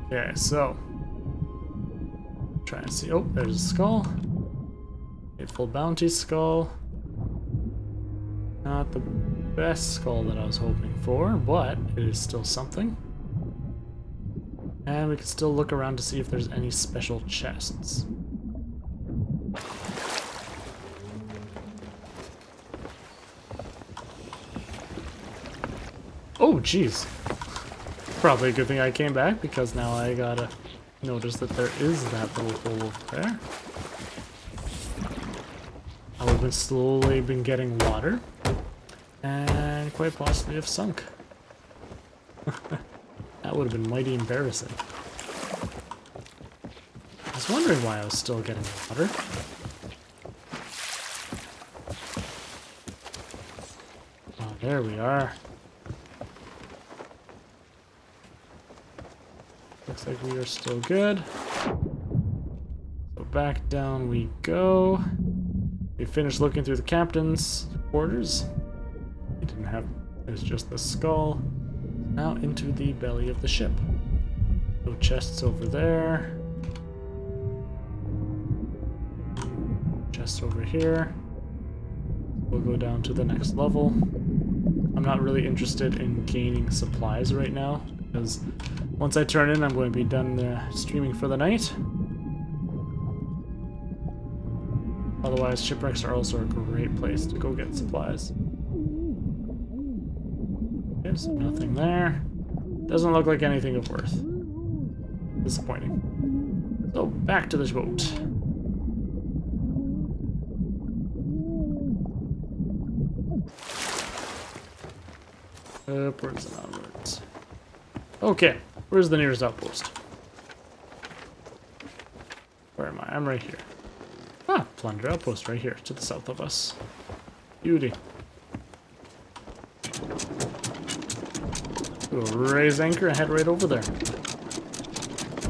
Okay, so. Try and see. Oh, there's a skull. Fateful bounty skull. Not the best skull that I was hoping for, but it is still something. And we can still look around to see if there's any special chests. Oh, jeez. Probably a good thing I came back, because now I gotta notice that there is that little hole over there. I would have slowly been getting water, and quite possibly have sunk. That would have been mighty embarrassing. I was wondering why I was still getting water. Oh, there we are. Looks like we are still good. So back down we go. We finished looking through the captain's quarters. He didn't have, it was just the skull. Now into the belly of the ship. No chests over there. Chests over here. We'll go down to the next level. I'm not really interested in gaining supplies right now, because once I turn in, I'm going to be done streaming for the night. Otherwise, shipwrecks are also a great place to go get supplies. Okay, so nothing there. Doesn't look like anything of worth. Disappointing. So, back to the boat. Upwards and onwards. Okay, where's the nearest outpost? Where am I? I'm right here. Ah, Plunder Outpost right here, to the south of us. Beauty. We'll raise anchor and head right over there.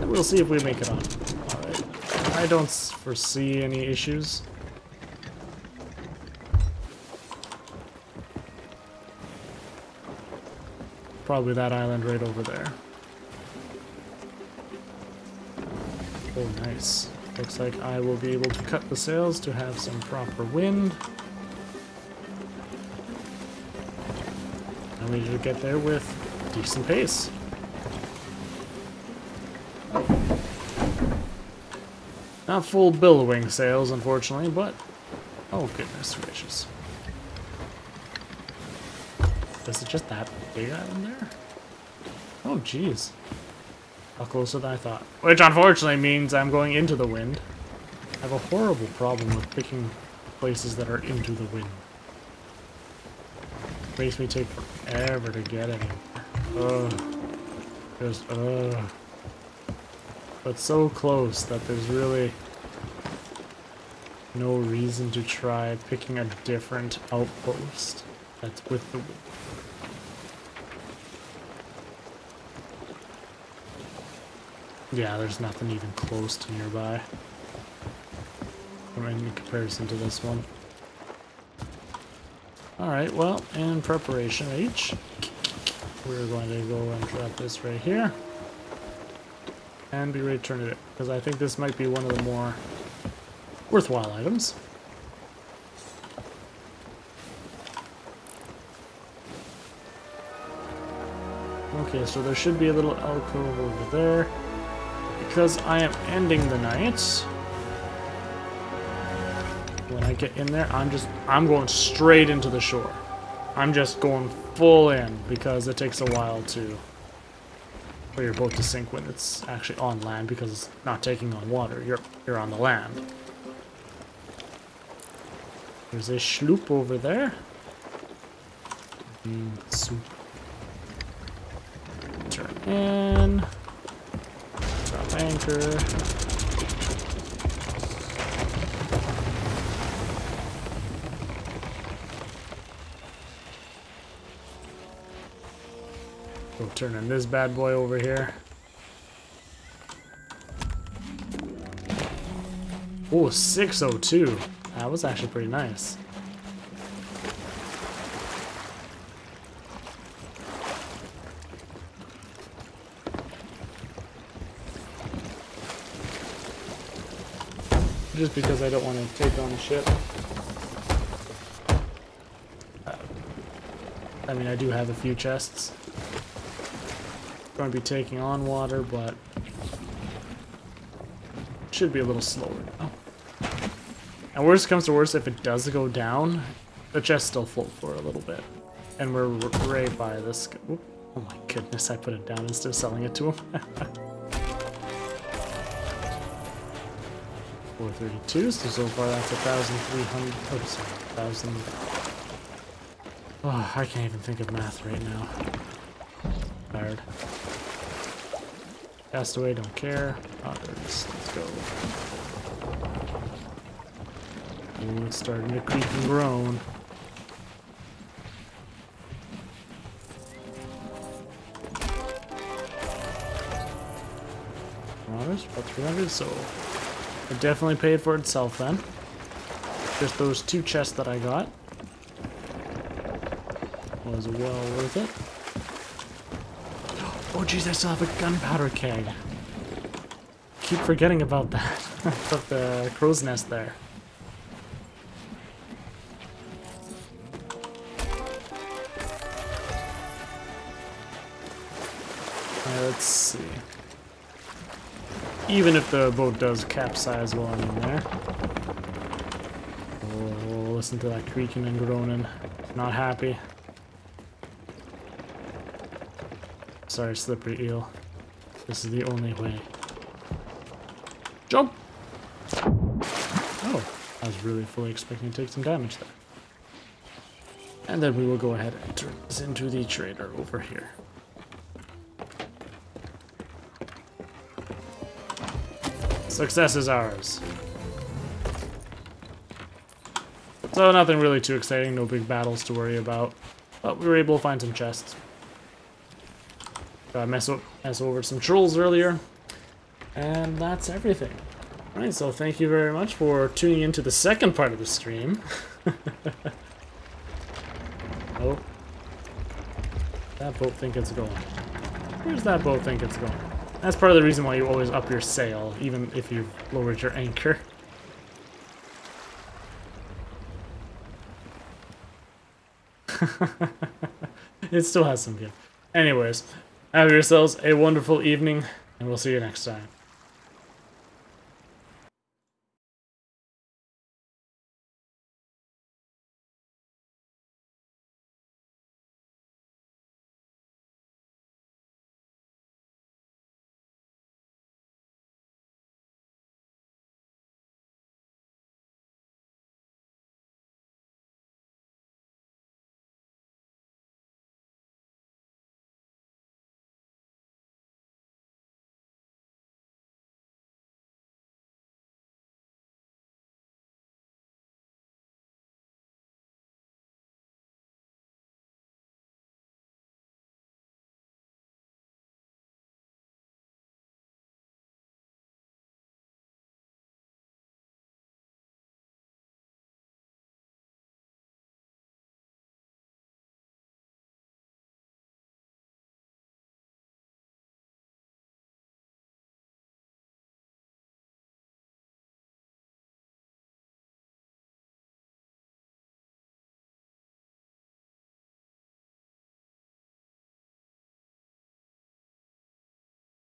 And we'll see if we make it on. Alright. I don't foresee any issues. Probably that island right over there. Oh, nice. Looks like I will be able to cut the sails to have some proper wind. And we need to get there with decent pace. Not full billowing sails, unfortunately, but... Oh, goodness gracious. Is it just that big island there? Oh, jeez. How closer than I thought. Which unfortunately means I'm going into the wind. I have a horrible problem with picking places that are into the wind. Makes me take forever to get anywhere. Ugh. Just, ugh. But so close that there's really no reason to try picking a different outpost that's with the wind. Yeah, there's nothing even close to nearby. In comparison to this one. Alright, well, in preparation H, we're going to go and drop this right here. And be ready to turn it in. Because I think this might be one of the more worthwhile items. Okay, so there should be a little alcove over there. Because I am ending the night, when I get in there, I'm going straight into the shore. I'm just going full in because it takes a while for your boat to sink when it's actually on land because it's not taking on water. You're on the land. There's a sloop over there. Soup. Turn in. Drop anchor. We'll turn in this bad boy over here. Oh, 602. That was actually pretty nice. Just because I don't want to take on the ship. I mean, I do have a few chests. Going to be taking on water, but should be a little slower now. And worst comes to worst, if it does go down, the chest still float for a little bit. And we're right by this. Oop, oh my goodness, I put it down instead of selling it to him. 432, so far that's 1,300. Oh, sorry, 1,000. Oh, I can't even think of math right now. Tired. Castaway, don't care. Others, let's go. Oh, it's starting to creak and groan. Others, about 300, so it definitely paid for itself then. Just those 2 chests that I got was well worth it. Oh jeez, I still have a gunpowder keg. Keep forgetting about that. About the crow's nest there. Let's see. Even if the boat does capsize while I'm in there. Oh, listen to that creaking and groaning. Not happy. Sorry, slippery eel. This is the only way. Jump! Oh, I was really fully expecting to take some damage there. And then we will go ahead and turn this into the trader over here. Success is ours. So nothing really too exciting, no big battles to worry about. But we were able to find some chests. Mess over some trolls earlier. And that's everything. Alright, so thank you very much for tuning into the second part of the stream. Oh. That boat think it's going. Where's that boat think it's going? That's part of the reason why you always up your sail, even if you've lowered your anchor. It still has some good. Anyways, have yourselves a wonderful evening, and we'll see you next time.